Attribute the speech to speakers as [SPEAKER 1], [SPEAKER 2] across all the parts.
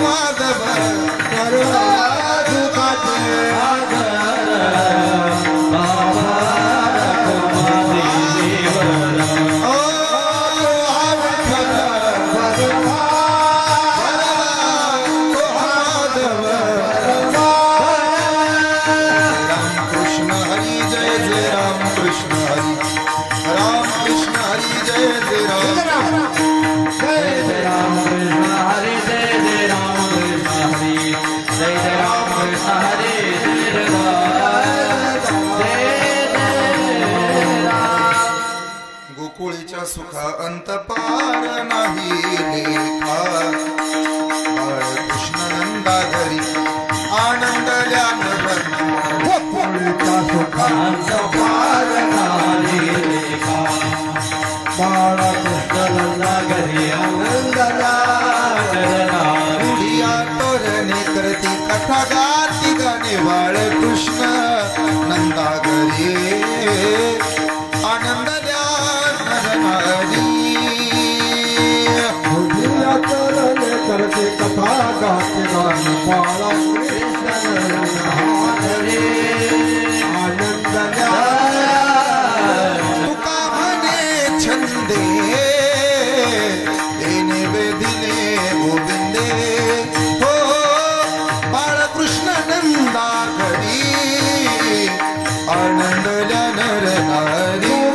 [SPEAKER 1] माधव दुखाचे सुखा अंत पार नाही लेखा कृष्ण नंदा घरी आनंदल्या गोकुळीचा सुखा अंत पार नाही लेखा बाळ कृष्ण नंदा घरी आनंदल्या रुढिया तोरणे करती कथा गाती गाणे बाळ कृष्ण नंदा घरी आनंदल्या करते कथा गाते गाणे बाळा कृष्ण आनंद तुका म्हणे छंदे देणे वेदिने गोविंदे हो बाळकृष्ण नंदा घरी आनंदल्या नर नारी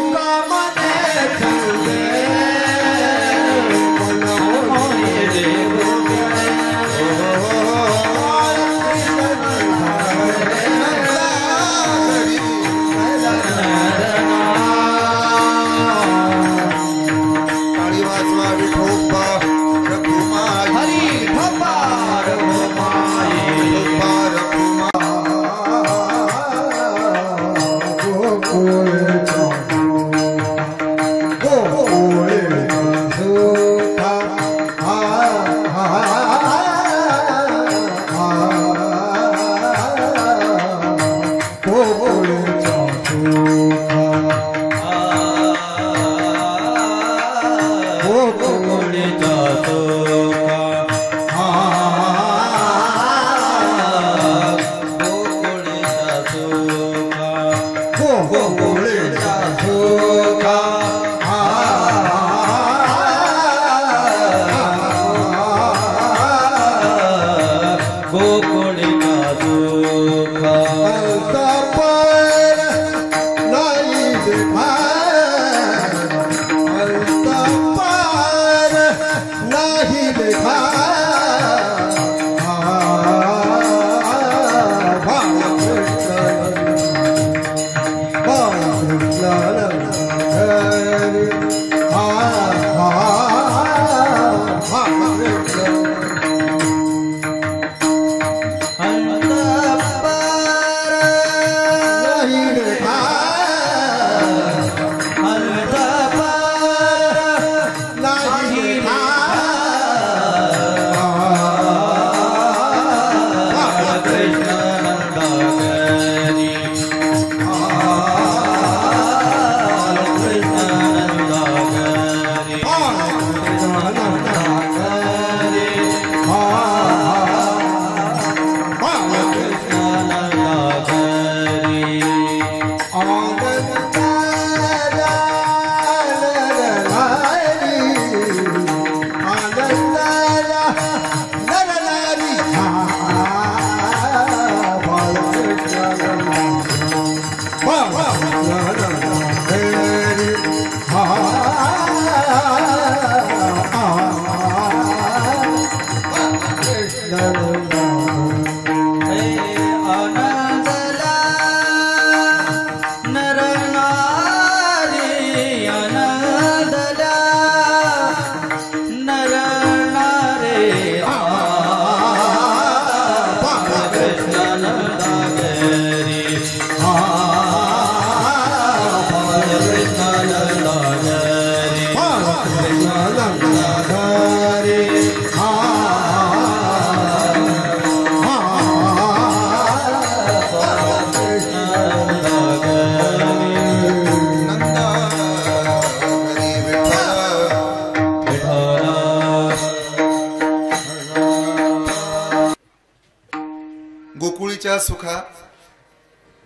[SPEAKER 1] गोकुळीच्या सुखा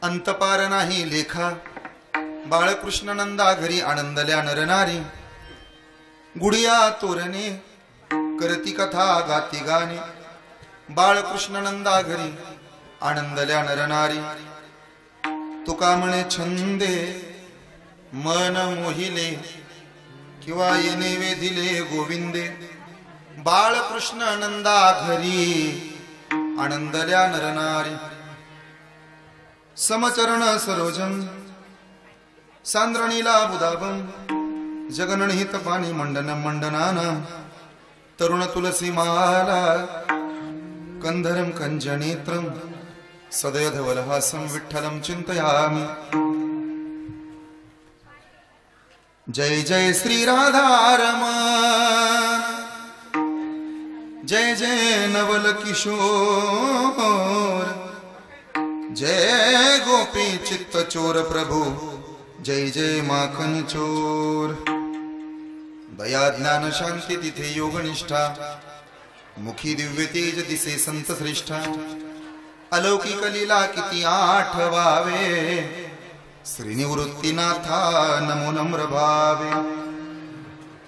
[SPEAKER 1] अंतपार नाही लेखा, बाळकृष्ण नंदा घरी आनंदल्या नरनारी, गुडिया तोरणे करती कथा गाती गाणे, बाळकृष्ण नंदा घरी आनंदल्या नरनारी, तुका म्हणे छंदे मन मोहिले, किंवा येणे वेधिले गोविंदे, बाळकृष्ण नंदा घरी आनंदल्या नरनारी, समचरण सरोजम सांद्रणीला बुदाबम, जगनहित पाणी मंडन मंडनाना, तरुण तुलसी माला कंधरम कंजनेत्रम, सदयधवलहासं विठ्ठलं चिंतयामि। जय जय श्री राधारमण, जय जय नवल किशोर, जय गोपी चित्त चोर प्रभु, जय जय माखन चोर। दया ज्ञान शांती तिथे योग निष्ठा, मुखी दिव्य तेज दिसे संत श्रेष्ठा, अलौकिक लीला किती आठवावे, श्रीनिवृत्तीनाथा नमो नम्र भावे।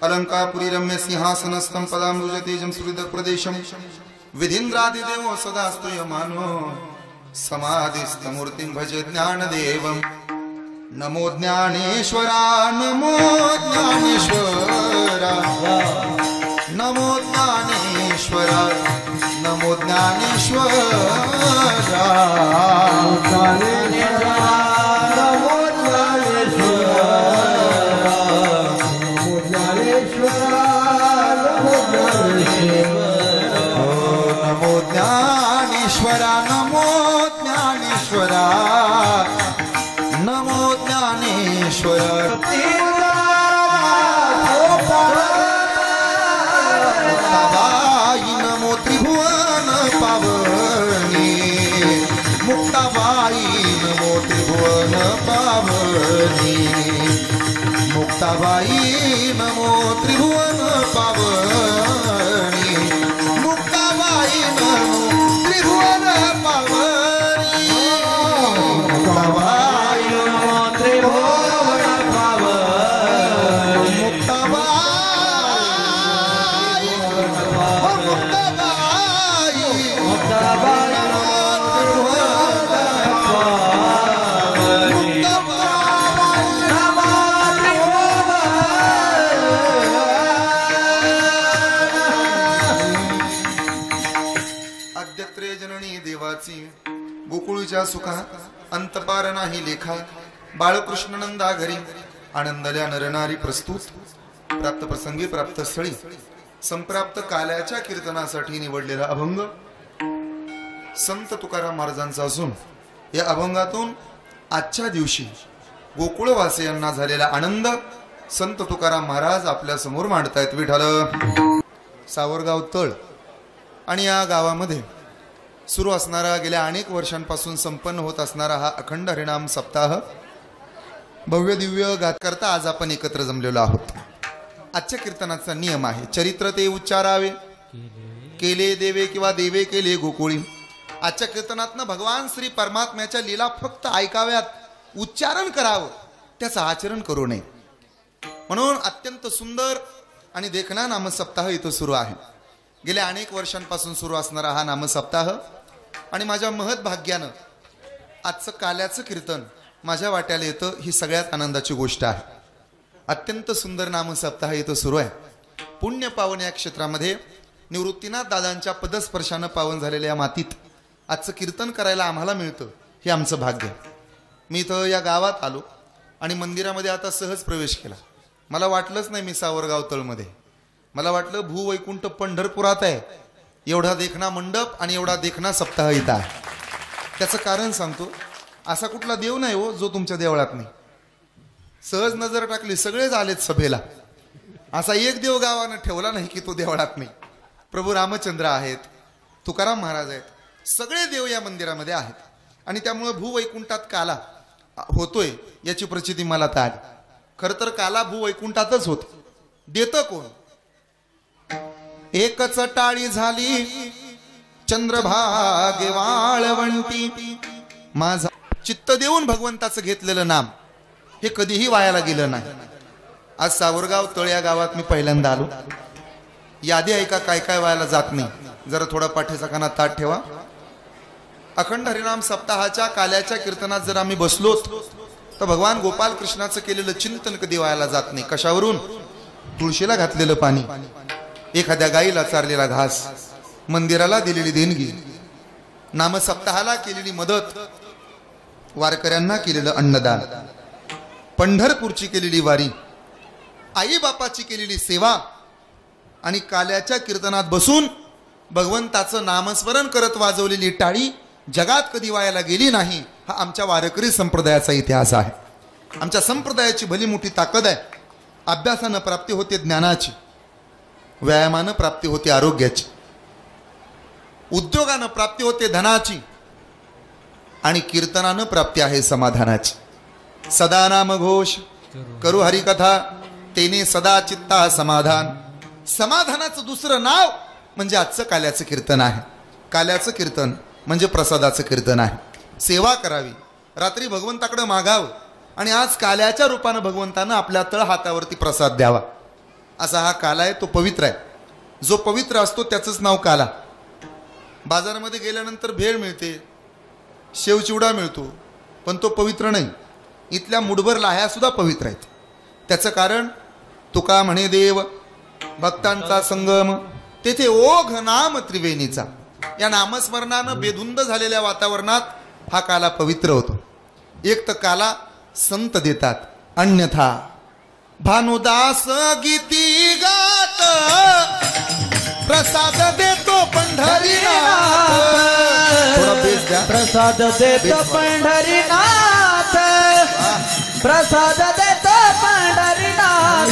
[SPEAKER 1] अलंकापुरी रम्य सिंहासनस्थं पदाम्बुज तेजं सुहृद प्रदेशं, विधीन्द्रादिदेवो सदा स्तूयमानो, समाधिस्थमूर्तिं भज ज्ञानदेवं। नमो ज्ञानेश्वरा, नमो ज्ञानेश्वरा, नमो ज्ञानेश्वरा, नमो ज्ञानेश्वरा, नमो ज्ञानेश्वरा, नमो ज्ञानेश्वरा, नमो ज्ञानेश्वरा। मुक्ताबाई नमो त्रिभुवन पावनी, मुक्ताबाई नमो त्रिभुवन पावनी, मुक्ताबाई नमो त्रिभुवन पावनी, मुक्ताबाई नमो त्रिभुवन पावनी, मुक्ताबाई नमो त्रिभुवन पावनी, मुक्ताबाई, मुक्ताबाई, मुक्ताबाई गोकुळीच्या सुखा अंतपार नाही लेखा, बाळकृष्ण नंदा घरी आनंदल्या नरनारी। प्रस्तुत प्राप्त प्रसंगी प्राप्त स्थळी संप्राप्त काल्याच्या कीर्तनासाठी निवडलेला अभंग संत तुकाराम महाराजांचा असून, या अभंगातून आजच्या दिवशी गोकुळवासियांना झालेला आनंद संत तुकाराम महाराज आपल्या समोर मांडतायत। विठ्ठल सावरगाव तळ आणि या गावामध्ये सुरू असणारा, गेल्या अनेक वर्षांपासून संपन्न होत असणारा हा अखंड हरिनाम सप्ताह भव्य दिव्य गात करता आज आपण एकत्र जमलेलो आहोत। आजच्या कीर्तनाचा नियम आहे, चरित्र ते उच्चारावे, केले देवे किंवा देवे केले गोकुळी। आजच्या कीर्तनातनं भगवान श्री परमात्म्याच्या लीला फक्त ऐकाव्यात, उच्चारण करावं, त्याचं आचरण करू नये। म्हणून अत्यंत सुंदर आणि देखणा नामसप्ताह इथं सुरू आहे। गेल्या अनेक वर्षांपासून सुरू असणारा हा नामसप्ताह आणि माझ्या महत भाग्यानं आजचं काल्याचं कीर्तन माझ्या वाट्याला येतं, ही सगळ्यात आनंदाची गोष्ट आहे। अत्यंत सुंदर नामसप्ताह इथं सुरू आहे। पुण्य पावन या क्षेत्रामध्ये निवृत्तीनाथ दादांच्या पदस्पर्शानं पावन झालेल्या या मातीत आजचं कीर्तन करायला आम्हाला मिळतं, हे आमचं भाग्य। मी इथं या गावात आलो आणि मंदिरामध्ये आता सहज प्रवेश केला। मला वाटलंच नाही मी सावरगाव तळमध्ये, मला वाटलं भूवैकुंठ पंढरपुरात आहे, एवढा देखणा मंडप आणि एवढा देखणा सप्ताह इथं आहे। त्याचं कारण सांगतो, असा कुठला देव नाही हो जो तुमच्या देवळात नाही। सहज नजर टाकली सगळेच आलेत सभेला, असा एक देव गावानं ठेवला नाही की तो देवळात नाही। प्रभू रामचंद्र आहेत, तुकाराम महाराज आहेत, सगळे देव या मंदिरामध्ये आहेत आणि त्यामुळे भूवैकुंठात काला होतोय याची प्रचिती मला तर आली। खरं तर काला भूवैकुंठातच होत, देतं कोण? एकच टाळी झाली चंद्रभागे वाळवंटी. माझा चित्त देऊन भगवंताचं घेतलेलं नाम हे कधीही वायाला गेलं नाही. आज सावरगाव तळ या गावात मी पहिल्यांदा आलो. यादी ऐका काय काय वायाला जात नाही. जरा थोडा पाठीचा काना ताट ठेवा. अखंड हरिनाम सप्ताहाच्या काल्याच्या कीर्तनात जर आम्ही बसलो तर भगवान गोपाल कृष्णाचं केलेलं चिंतन कधी वायाला जात नाही. कशावरून? तुळशीला घातलेलं पाणी, एखाद्या गाईला चारलेला घास, मंदिराला दिलेली देणगी, नामसप्ताहाला केलेली मदत, वारकऱ्यांना केलेलं अन्नदान, पंढरपूरची केलेली वारी, आई बापाची केलेली सेवा आणि काल्याच्या कीर्तनात बसून भगवंताचं नामस्मरण करत वाजवलेली टाळी जगात कधी वायाला गेली नाही. हा आमच्या वारकरी संप्रदायाचा इतिहास आहे. आमच्या संप्रदायाची भली मोठी ताकद आहे. अभ्यासानं प्राप्ती होते ज्ञानाची, व्यायामानं प्राप्ती होते आरोग्याची, उद्योगानं प्राप्ती होते धनाची आणि कीर्तनानं प्राप्ती आहे समाधानाची. सदा नाम घोष करू हरिकथा तेने सदा चित्ता समाधान. समाधानाचं दुसरं नाव म्हणजे आजचं काल्याचं कीर्तन आहे. काल्याचं कीर्तन म्हणजे प्रसादाचं कीर्तन आहे. सेवा करावी, रात्री भगवंताकडे मागावं आणि आज काल्याच्या रूपानं भगवंतानं आपल्या तळ हातावरती प्रसाद द्यावा. असा हा काला आहे, तो पवित्र आहे. जो पवित्र असतो त्याचंच नाव काला. बाजारामध्ये गेल्यानंतर भेळ मिळते, शेवचिवडा मिळतो, पण तो पवित्र नाही. इथल्या मुठभर लाह्या सुद्धा पवित्र आहेत. त्याचं कारण तुका म्हणे देव भक्तांचा संगम तेथे ओघ नाम त्रिवेणीचा. या नामस्मरणानं बेधुंद झालेल्या वातावरणात हा काला पवित्र होतो. एक तर काला संत देतात, अन्यथा भानुदास गीती गात प्रसाद देतो पंढरीनाथ.
[SPEAKER 2] प्रसाद देतो पंढरीनाथ, प्रसाद देतो पंढरीनाथ.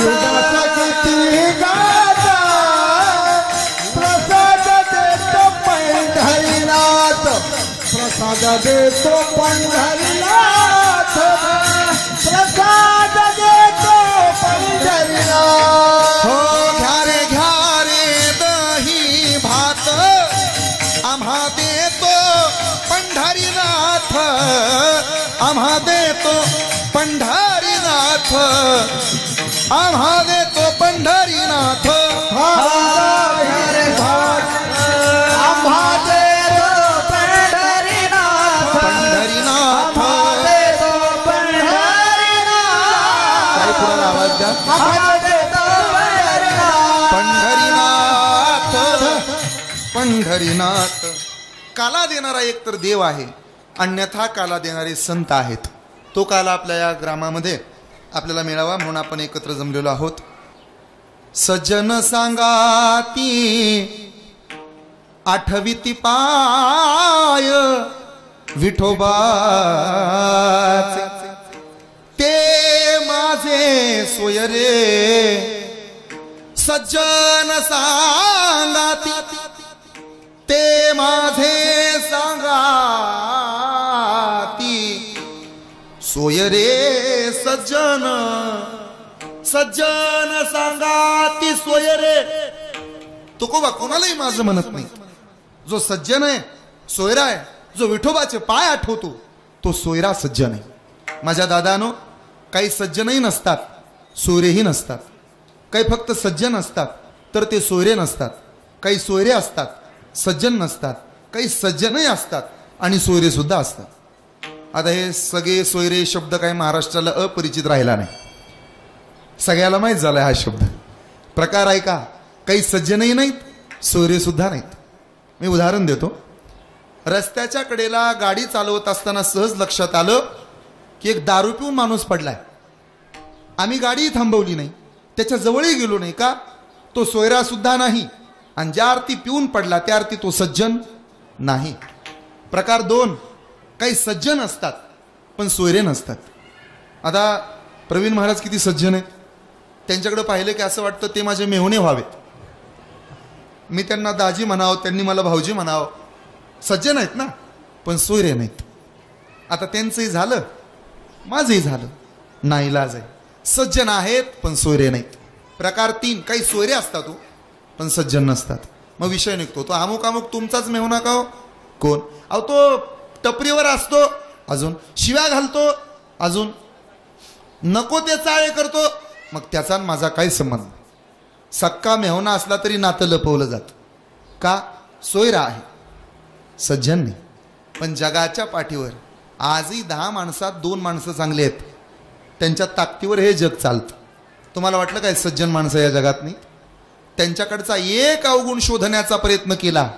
[SPEAKER 3] गीती गात प्रसाद देतो पंढरीनाथ, प्रसाद देतो पंढरीनाथ, प्रसाद देतो पंढरीनाथ.
[SPEAKER 1] हो घ्या रे दही भात आम्हा देतो पंढरीनाथ, आम्हा देतो पंढरीनाथ, आम्हा देतो पंढरीनाथ. पंढरीनाथ. काला देणारा एक तर देव आहे, अन्यथा काला देणारे संत आहेत. तो काला आपल्या या ग्रामामध्ये आपल्याला मिळावा म्हणून आपण एकत्र जमलेलो आहोत. सज्जन सांगाती आठवीती पाय विठोबाचे, ते माझे सोयरे सज्जन सांगाती, ते माझे सांगाती सोयरे सज्जन, सज्जन सांगाती सोयरे. तुकोबा कोणालाही माझं म्हणत नाही. जो सज्जन आहे, सोयरा आहे, जो विठोबाचे पाय आठवतो तो सोयरा सज्जन आहे. माझ्या दादानो, काही सज्जनही नसतात, सोयरेही नसतात. काही फक्त सज्जन असतात तर ते सोयरे नसतात. काही सोयरे असतात, सज्जन नसतात. काही सज्जनही असतात आणि सोयरे सुद्धा असतात. आता हे सगळे सोयरे शब्द काही महाराष्ट्राला अपरिचित राहिला नाही. सगळ्याला माहीत झालाय हा शब्द. प्रकार आहे का? काही सज्जनही नाहीत, सोयरे सुद्धा नाहीत. मी उदाहरण देतो. रस्त्याच्या कडेला गाडी चालवत असताना सहज लक्षात आलं की एक दारू पिऊन माणूस पडलाय. आम्ही गाडी थांबवली नाही, त्याच्या जवळही गेलो नाही. का? तो सोयरा सुद्धा नाही आणि ज्या अर्थी पिऊन पडला त्या अर्थी तो सज्जन नाही. प्रकार दोन, काही सज्जन असतात पण सोयरे नसतात. आता प्रवीण महाराज किती सज्जन आहेत. त्यांच्याकडे पाहिलं की असं वाटतं ते माझे मेहुणे व्हावेत. मी त्यांना दाजी म्हणावं, त्यांनी मला भाऊजी म्हणावं. सज्जन आहेत ना, पण सोयरे नाहीत. आता त्यांचंही झालं, माझंही झालं, नाईलाज आहे. सज्जन आहेत पण सोयरे नाहीत. प्रकार तीन, काही सोयरे असतात पण सज्जन नसतात. मग विषय निघतो, तो अमुक अमुक तुमचाच मेहुणा का हो? कोण? अहो तो टपरीवर असतो, अजून शिव्या घालतो, अजून नको ते चाळे करतो, मग त्याचा आणि माझा काही संबंध? सक्का मेहुणा असला तरी नातं लपवलं जातं का? सोयरा आहे, सज्जन नाही. पण जगाच्या पाठीवर आजही 10 माणसात 2 माणसं चांगली आहेत, त्यांच्या ताकदीवर हे जग चालतं. तुम्हाला वाटलं काय सज्जन माणसं या जगात नाही? त्यांच्याकडचा एक अवगुण शोधण्याचा प्रयत्न केला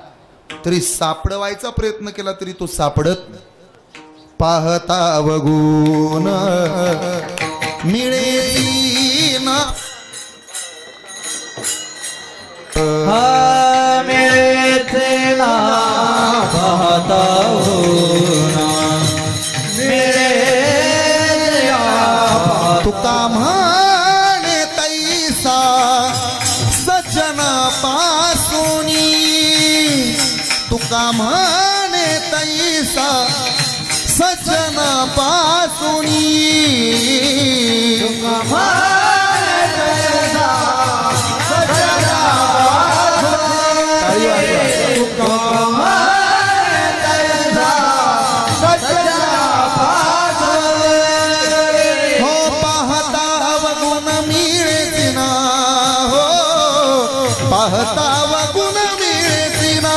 [SPEAKER 1] तरी, सापडवायचा प्रयत्न केला तरी तो सापडत नाही. पाहता अवगुण मिळे ना,
[SPEAKER 2] मिळते ना पाहता
[SPEAKER 1] तुका म्हणे तैसा सज्जना पासोनी, तुका म्हणे तैसा सज्जना पासोनी, तुका म्हणे तैसा सज्जना पासोनी, तुका म्हणे तैसा सज्जना पासोनी. हो पाहता अवगुण मिळते ना, हो पाहता अवगुण मिळते ना,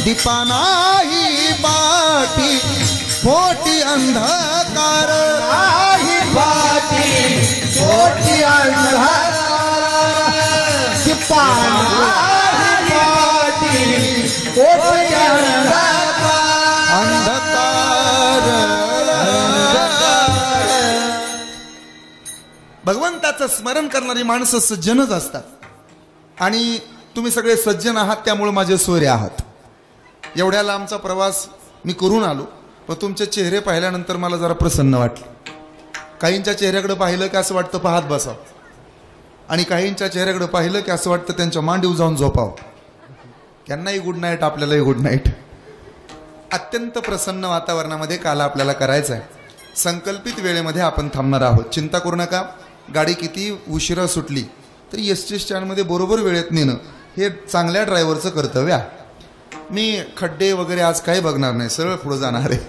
[SPEAKER 1] दीपानाही पाटी पोटी अंधकार, नाही पाटी पोटी अंधकार, दीपानाही पाटी पोटी अंधकार. भगवंताचं स्मरण करणारी माणसं सज्जनच असतात. आणि तुम्ही सगळे सज्जन आहात, त्यामुळे माझे सोयरे आहात. एवढ्या लांबचा प्रवास मी करून आलो, पण तुमचे चेहरे पाहिल्यानंतर मला जरा प्रसन्न वाटलं. काहींच्या चेहऱ्याकडे पाहिलं की असं वाटतं पाहत बसावं, आणि काहींच्या चेहऱ्याकडे पाहिलं की असं वाटतं त्यांच्या मांडीवर जाऊन झोपावं. त्यांनाही गुड नाईट, आपल्यालाही गुड नाईट. अत्यंत प्रसन्न वातावरणामध्ये काला आपल्याला करायचा आहे. संकल्पित वेळेमध्ये आपण थांबणार आहोत. चिंता करू नका. गाडी किती उशिरा सुटली तरी एस टी स्टँडमध्ये बरोबर वेळेत नेणं हे चांगल्या ड्रायव्हरचं कर्तव्य आहे. मी खड्डे वगैरे आज काही बघणार नाही, सरळ पुढे जाणार आहे.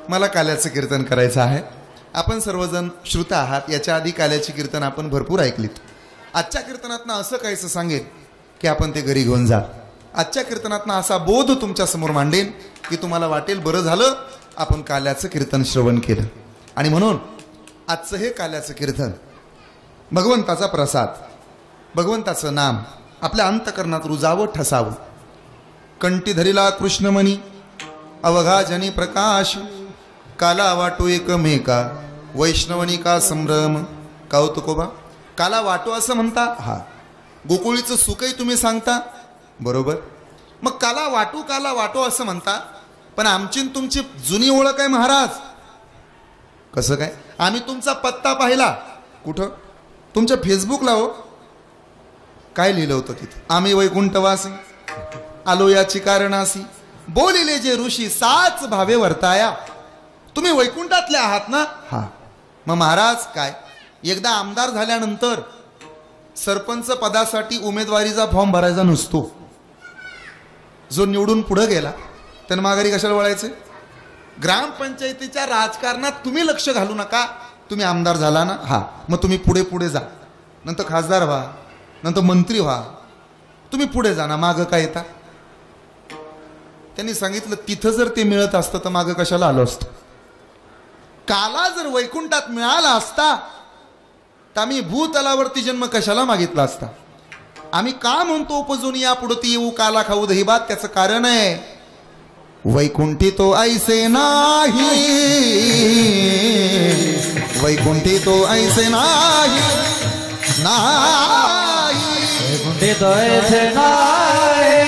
[SPEAKER 1] मला काल्याचं कीर्तन करायचं आहे. आपण सर्वजण श्रुता आहात. याच्या आधी काल्याची कीर्तन आपण भरपूर ऐकलीत. आजच्या कीर्तनातनं असं काहीसं सांगेल की आपण ते घरी घेऊन जा. आजच्या कीर्तनातनं असा बोध तुमच्यासमोर मांडेन की तुम्हाला वाटेल बरं झालं आपण काल्याचं कीर्तन श्रवण केलं. आणि म्हणून आजचं हे काल्याचं कीर्तन भगवंताचा प्रसाद, भगवंताचं नाम आपल्या अंतकरणात रुजावं, ठसावं. कंठी धरिला कृष्णमणी अवघा जनी प्रकाश, काला वाटो एकमेका वैष्णवनी का संभ्रम. कौतुकोबा काला वाटो असं म्हणता, हा. गोकुळीचं सुखही तुम्ही सांगता, बरोबर. मग काला वाटो असं म्हणता, पण आमची तुमची जुनी ओळख आहे महाराज. कसं काय? आम्ही तुमचा पत्ता पाहिला. कुठं? तुमच्या फेसबुकला. हो, काय लिहिलं होतं तिथे? आम्ही वैकुंठवासी आलो याची कारणासी, बोलिले जे ऋषी साच भावे वर्ताया. तुम्ही वैकुंठातले आहात ना? हा. मग महाराज काय, एकदा आमदार झाल्यानंतर सरपंच पदासाठी उमेदवारीचा फॉर्म भरायचा नसतो. जो निवडून पुढे गेला त्यानं माघारी कशाला वळायचे? ग्रामपंचायतीच्या राजकारणात तुम्ही लक्ष घालू नका. तुम्ही आमदार झाला ना, हा, मग तुम्ही पुढे पुढे जा. नंतर खासदार व्हा, नंतर मंत्री व्हा. तुम्ही पुढे जा ना, मागं काय येता? त्यांनी सांगितलं तिथं जर ते मिळत असतं तर मागं कशाला आलो असतो. काला जर वैकुंठात मिळाला असता तर आम्ही भूतलावरती जन्म कशाला मागितला असता. आम्ही का म्हणतो उपजून या पुढे ती येऊ काला खाऊ दहीबात, त्याचं कारण आहे वैकुंठी तो ऐसे नाही, वैकुंठी तो ऐसे नाही, नाही
[SPEAKER 2] वैकुंठी तो ऐसे नाही,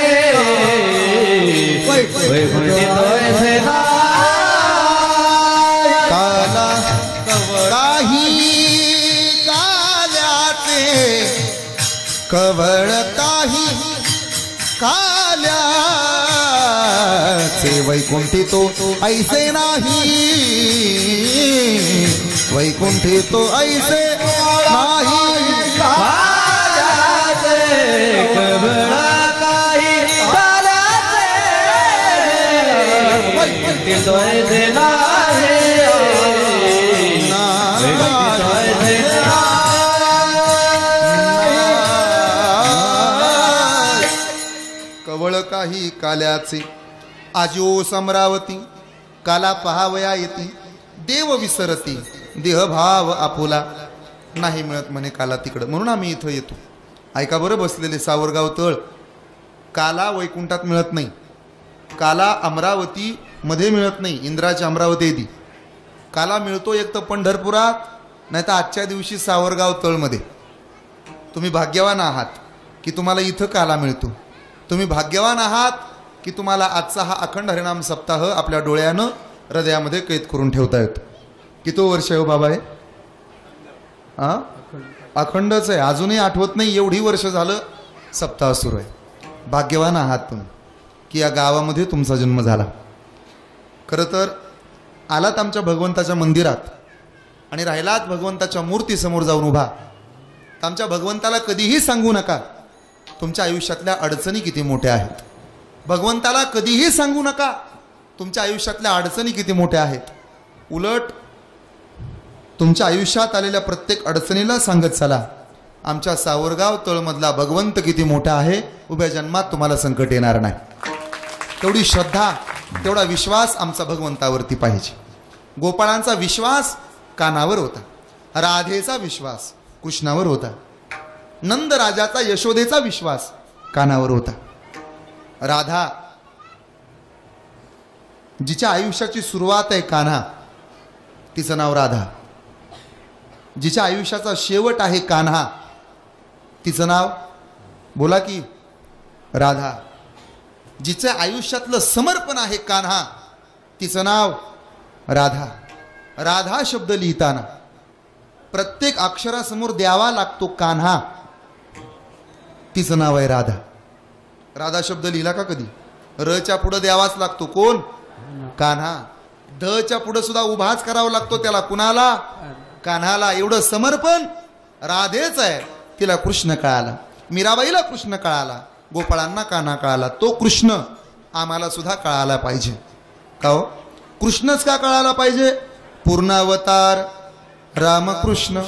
[SPEAKER 2] वैकुंठी तो ऐसे नाही,
[SPEAKER 1] काला काही काल्याचे कवळ काही काल्याचे वैकुंठी तो ऐसे नाही, वैकुंठी तो ऐसे नाही,
[SPEAKER 2] काल्याचे कवळ काही काल्याचे वैकुंठी तो ऐसे नाही, वैकुंठी तो ऐसे
[SPEAKER 1] कवळ काही काल्याचे आजो समरावती काला पहावया येती, देव विसरती देहभाव आपुला, नाही मिळत म्हणे काला तिकडं, म्हणून आम्ही इथं येतो. ऐका बरं बसलेले सावरगाव तळ, काला वैकुंठात मिळत नाही, काला अमरावती मध्ये मिळत नाही, इंद्राची अमरावती येते. काला मिळतो एक तर पंढरपुरात, नाही तर आजच्या दिवशी सावरगाव तळमध्ये. तुम्ही भाग्यवान आहात की तुम्हाला इथं काला मिळतो. तुम्ही भाग्यवान आहात की तुम्हाला आजचा हा अखंड हरिनाम सप्ताह आपल्या डोळ्यानं हृदयामध्ये कैद करून ठेवता येतो. किती वर्ष आहे हो बाबा आहे? हां, अखंडच आहे, अजूनही आठवत नाही एवढी वर्ष झालं सप्ताह सुरू आहे. भाग्यवान आहात तुम्ही की या गावामध्ये तुमचा जन्म झाला. खरं तर आलात आमच्या भगवंताच्या मंदिरात आणि राहिलात भगवंताच्या मूर्तीसमोर जाऊन उभा, तर आमच्या भगवंताला कधीही सांगू नका तुमच्या आयुष्यातल्या अडचणी किती मोठ्या आहेत. भगवंताला कधीही सांगू नका तुमच्या आयुष्यातल्या अडचणी किती मोठ्या आहेत. उलट तुमच्या आयुष्यात आलेल्या प्रत्येक अडचणीला सांगत चला आमच्या सावरगाव तळमधला भगवंत किती मोठा आहे, उभ्या जन्मात तुम्हाला संकट येणार नाही. तेवढी श्रद्धा, तेवढा विश्वास आमचा भगवंतावरती पाहिजे. गोपाळांचा विश्वास कानावर होता, राधेचा विश्वास कृष्णावर होता, नंद राजाचा यशोदेचा विश्वास कानावर होता. राधा जिच्या आयुष्याची सुरुवात आहे कान्हा, तिचं नाव राधा. जिच्या आयुष्याचा शेवट आहे कान्हा, तिचं नाव बोला की राधा. जिच्या आयुष्यातलं समर्पण आहे कान्हा, तिचं नाव राधा. राधा शब्द लिहिताना प्रत्येक अक्षरासमोर द्यावा लागतो कान्हा, तिचं नाव आहे राधा. राधा शब्द लिहिला का कधी? रच्या पुढे द्यावाच लागतो, कोण? कान्हा. ध पुढे सुद्धा उभाच करावा लागतो त्याला, कुणाला? कान्हाला. एवढं समर्पण राधेच आहे. तिला कृष्ण कळाला, मीराबाईला कृष्ण कळाला, गोपाळांना कान्हा कळाला. तो कृष्ण आम्हाला सुद्धा कळाला पाहिजे. का हो? कृष्णच का कळाला पाहिजे? पूर्णावतार रामकृष्ण.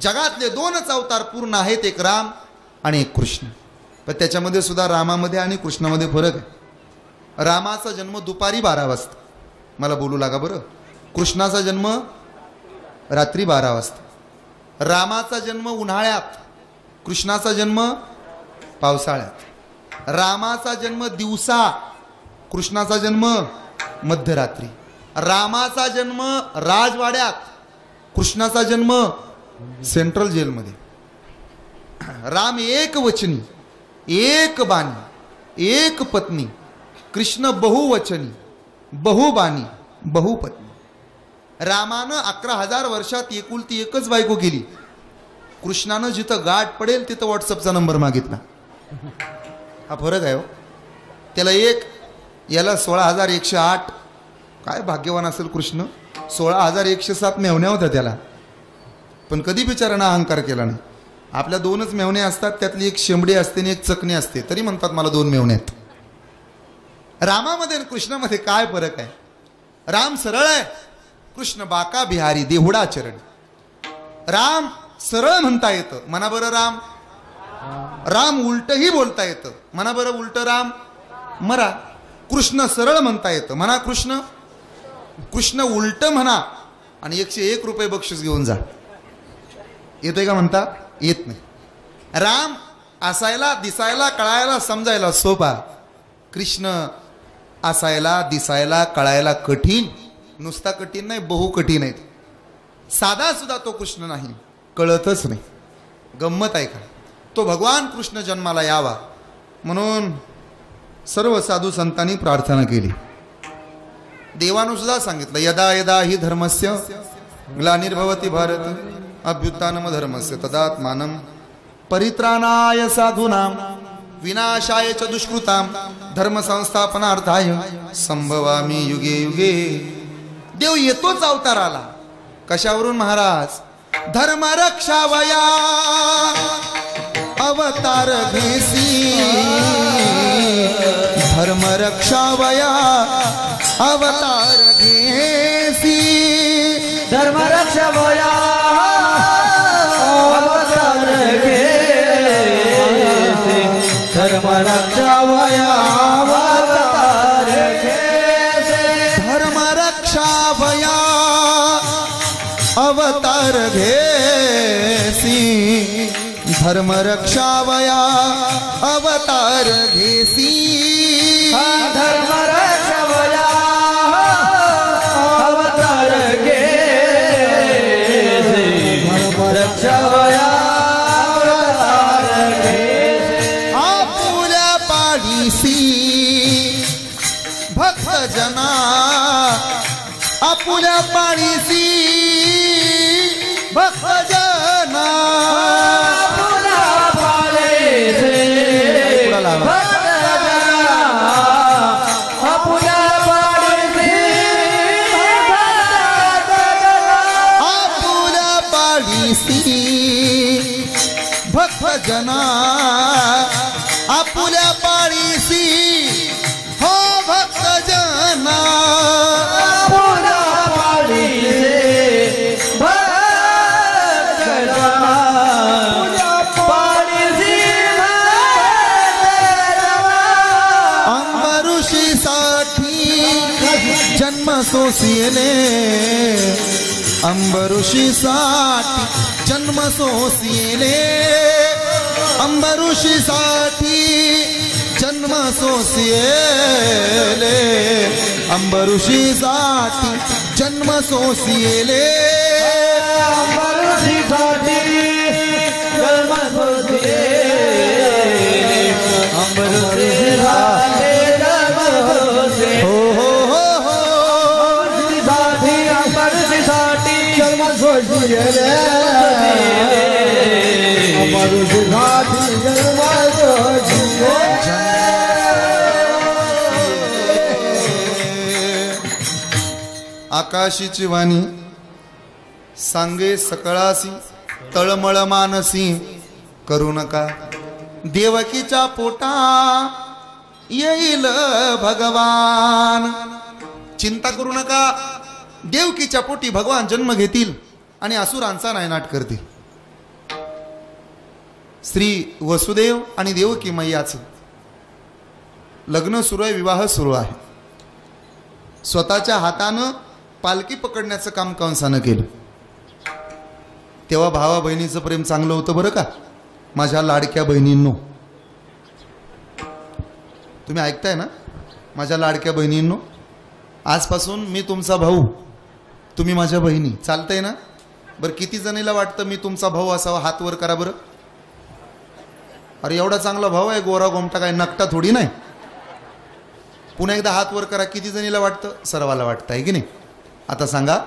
[SPEAKER 1] जगातले दोनच अवतार पूर्ण आहेत, एक राम आणि एक कृष्ण. पण त्याच्यामध्ये सुद्धा रामामध्ये आणि कृष्णामध्ये फरक आहे. रामाचा जन्म दुपारी 12 वाजता, मला बोलू लागा बरं. कृष्णाचा जन्म रात्री 12 वाजता. रामाचा जन्म उन्हाळ्यात, कृष्णाचा जन्म पावसाळ्यात. रामाचा जन्म दिवसा, कृष्णाचा जन्म मध्यरात्री. रामाचा जन्म राजवाड्यात, कृष्णाचा जन्म सेंट्रल जेलमध्ये. राम एक वचनी, एक बाणी, एक पत्नी. कृष्ण बहुवचनी, बहुबाणी, बहुपत्नी. रामानं 11,000 वर्षात एकुलती एकच बायको केली. कृष्णानं जिथं गाठ पडेल तिथं व्हॉट्सअपचा नंबर मागितला. हा फरक आहे हो. त्याला एक, याला 16,108. काय भाग्यवान असेल कृष्ण, 16,107 मेवण्या होत्या त्याला. पण कधी बिचारानं अहंकार केला नाही. आपल्या 2च मेवण्या असतात, त्यातली एक शेंबडी असते आणि एक चकणी असते, तरी म्हणतात मला 2 मेवण्या आहेत. रामामध्ये आणि कृष्णामध्ये काय फरक आहे? राम सरळ आहे, कृष्ण बाका बिहारी देहुडा चरण. राम सरळ म्हणता येतं, म्हणा बरं राम. राम उलटही बोलता येतं, म्हणा बरं उलट राम. मरा. कृष्ण सरळ म्हणता येतं, म्हणा कृष्ण. कृष्ण उलट म्हणा आणि 101 रुपये बक्षीस घेऊन जा. येतंय का म्हणता? येत नाही. राम असायला, दिसायला, कळायला, समजायला सोपा. कृष्ण असायला दिसायला कळायला कठीण, नुसता कठीण नाही बहु कठीण आहेत. साधा सुद्धा तो कृष्ण नाही, कळतच नाही. गंमत आहे का? तो भगवान कृष्ण जन्माला यावा म्हणून सर्व साधू संतांनी प्रार्थना केली. देवानं सुद्धा सांगितलं यदा यदा हि धर्मस्य ग्लानिर्भवति भारत अभ्युत्थानम धर्मस्य तदात्मानं परित्राणाय साधूनां विनाशाय च दुष्कृतां धर्म संस्थापनार्थाय संभवामी युगे युगे. देव येतोच अवताराला. कशावरून महाराज? धर्म रक्षावया अवतार घेसी, धर्म रक्षावया अवतार घेसी,
[SPEAKER 2] धर्म रक्षावया अवतार घेसी, धर्म रक्षावया अवतार घेसी,
[SPEAKER 1] धर्म रक्षावया अवतार घेसी, धर्म रक्षावया अवतार घेसी,
[SPEAKER 2] धर्म रक्षावया अवतार घेसी, धर्म रक्षावया अवतार घेसी.
[SPEAKER 1] आपुल्या पाडीसी भक्त जना, आपुल्या पाडीसी भक्त जना,
[SPEAKER 2] पुला पाळीसी भक्त जना, पुला पाळीसी भक्त जना,
[SPEAKER 1] आपुल्या पाडीसी भक्त जना, आपुल्या पाडीसी हो भक्त जना,
[SPEAKER 2] पुला पाळीसी भक्त जना, पाळीसी भक्त जना.
[SPEAKER 1] अंबऋषीसाठी जन्म सोसिले, अंबऋषीसाठी जन्म सोसिले, अंबऋषीसाठी जन्म सोसिले, अंबऋषीसाठी जन्म सोसिले,
[SPEAKER 2] अंबरसीसाठी जन्म सोसिले, अंबरसीसाठी जन्म सोसिले,
[SPEAKER 1] हो हो हो हो
[SPEAKER 2] अंबरसीसाठी जन्म सोसिले, अंबरसीसाठी जन्म सोसिले.
[SPEAKER 1] आकाशीची वाणी सांगे सकळासी तळमळ मानसी, करू नका देवकीच्या पोटा येईल भगवान. चिंता करू नका, देवकीच्या पोटी भगवान जन्म घेतील आणि असुरांचा नायनाट करतील. श्री वसुदेव आणि देवकी मैयाचं लग्न सुरू आहे, विवाह सुरू आहे. स्वतःच्या हातानं पालखी पकडण्याचं काम कंसानं केलं. तेव्हा भावा बहिणीचं प्रेम चांगलं होतं बरं का. माझ्या लाडक्या बहिणींनो, तुम्ही ऐकताय ना? माझ्या लाडक्या बहिणींनो, आजपासून मी तुमचा भाऊ, तुम्ही माझ्या बहिणी. चालतंय ना? बरं, किती जणीला वाटतं मी तुमचा भाऊ असावा? हात वर करा बरं. अरे एवढा चांगला भाऊ आहे, गोरा गोमटा काय नकटा थोडी नाही. पुन्हा एकदा हात वर करा. किती जणीला वाटतं? सर्वाला वाटतं आहे की नाही? आता सांगा,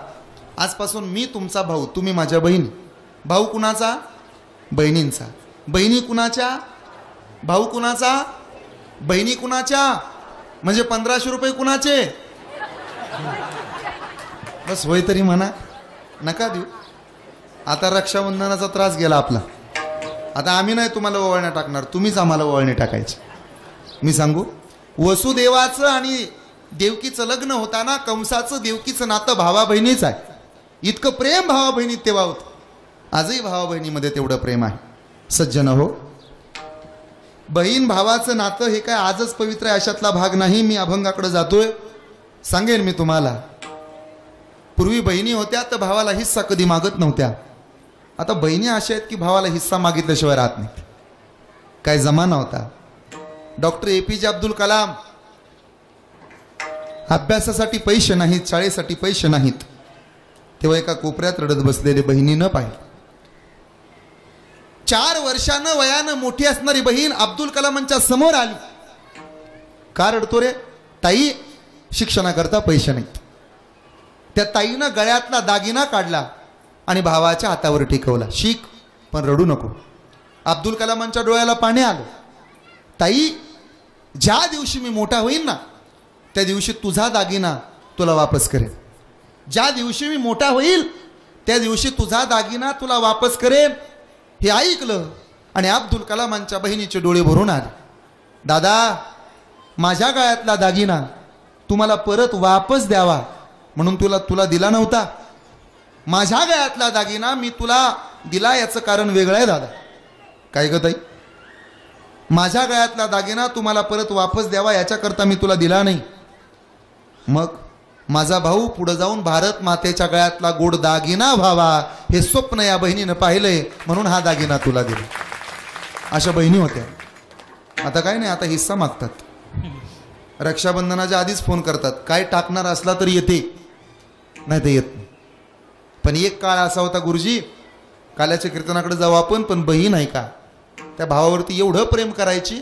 [SPEAKER 1] आजपासून मी तुमचा भाऊ, तुम्ही माझ्या बहिणी. भाऊ कुणाचा? बहिणींचा. बहिणी कुणाच्या? भाऊ कुणाचा? बहिणी कुणाच्या? म्हणजे 1500 रुपये कुणाचे? बस होय तरी म्हणा, नका देऊ. आता रक्षाबंधनाचा त्रास गेला आपला. आता आम्ही नाही तुम्हाला ओवाळणे टाकणार, तुम्हीच आम्हाला ओवाळणे टाकायचे. मी सांगू, वसुदेवाचं आणि देवकीचं लग्न होताना कंसाचं देवकीचं नातं भावा बहिणीच आहे. इतकं प्रेम भावा बहिणीत तेव्हा होतं. आजही भावा बहिणीमध्ये तेवढं प्रेम आहे. सज्जन हो, बहीण भावाचं नातं हे काय आजच पवित्र आहे अशातला भाग नाही. मी अभंगाकडे जातोय, सांगेन मी तुम्हाला. पूर्वी बहिणी होत्या तर भावाला हिस्सा कधी मागत नव्हत्या. आता बहिणी अशा आहेत की भावाला हिस्सा मागितल्याशिवाय राहत नाहीत. काय जमाना होता. डॉक्टर APJ अब्दुल कलाम अभ्यासासाठी पैसे नाहीत, शाळेसाठी पैसे नाहीत, तेव्हा एका कोपऱ्यात रडत बसलेले बहिणीनं पाहिलं. 4 वर्षानं वयानं मोठी असणारी बहीण अब्दुल कलामांच्या समोर आली. का रडतो रे? ताई, शिक्षणाकरता पैसे नाहीत. त्या ताईनं गळ्यातला दागिना काढला आणि भावाच्या हातावर टेकवला. शिक, पण रडू नको. अब्दुल कलामांच्या डोळ्याला पाणी आलं. ताई, ज्या दिवशी मी मोठा होईन ना, त्या दिवशी तुझा दागिना तुला वापस करेन. ज्या दिवशी मी मोठा होईल त्या दिवशी तुझा दागिना तुला वापस करेन. हे ऐकलं आणि अब्दुल कलामांच्या बहिणीचे डोळे भरून आले. दादा, माझ्या गळ्यातला दागिना तुम्हाला परत वापस द्यावा म्हणून तुला दिला नव्हता. माझ्या गळ्यातला दागिना मी तुला दिला याचं कारण वेगळं आहे दादा. काय ग ताई? माझ्या गळ्यातला दागिना तुम्हाला परत वापस द्यावा याच्याकरता मी तुला दिला नाही. मग माझा भाऊ पुढे जाऊन भारत मातेच्या गळ्यातला गोड दागिना व्हावा हे स्वप्न या बहिणीनं पाहिलंय म्हणून हा दागिना तुला दिला. अशा बहिणी होत्या. आता काय नाही, आता हिस्सा मागतात. रक्षाबंधनाच्या आधीच फोन करतात, काय टाकणार असला तर येते, नाही तर येत नाही. पण एक काळ असा होता गुरुजी, काल्याच्या कीर्तनाकडे जाऊ आपण, पण बहीण आहे का त्या भावावरती एवढं प्रेम करायची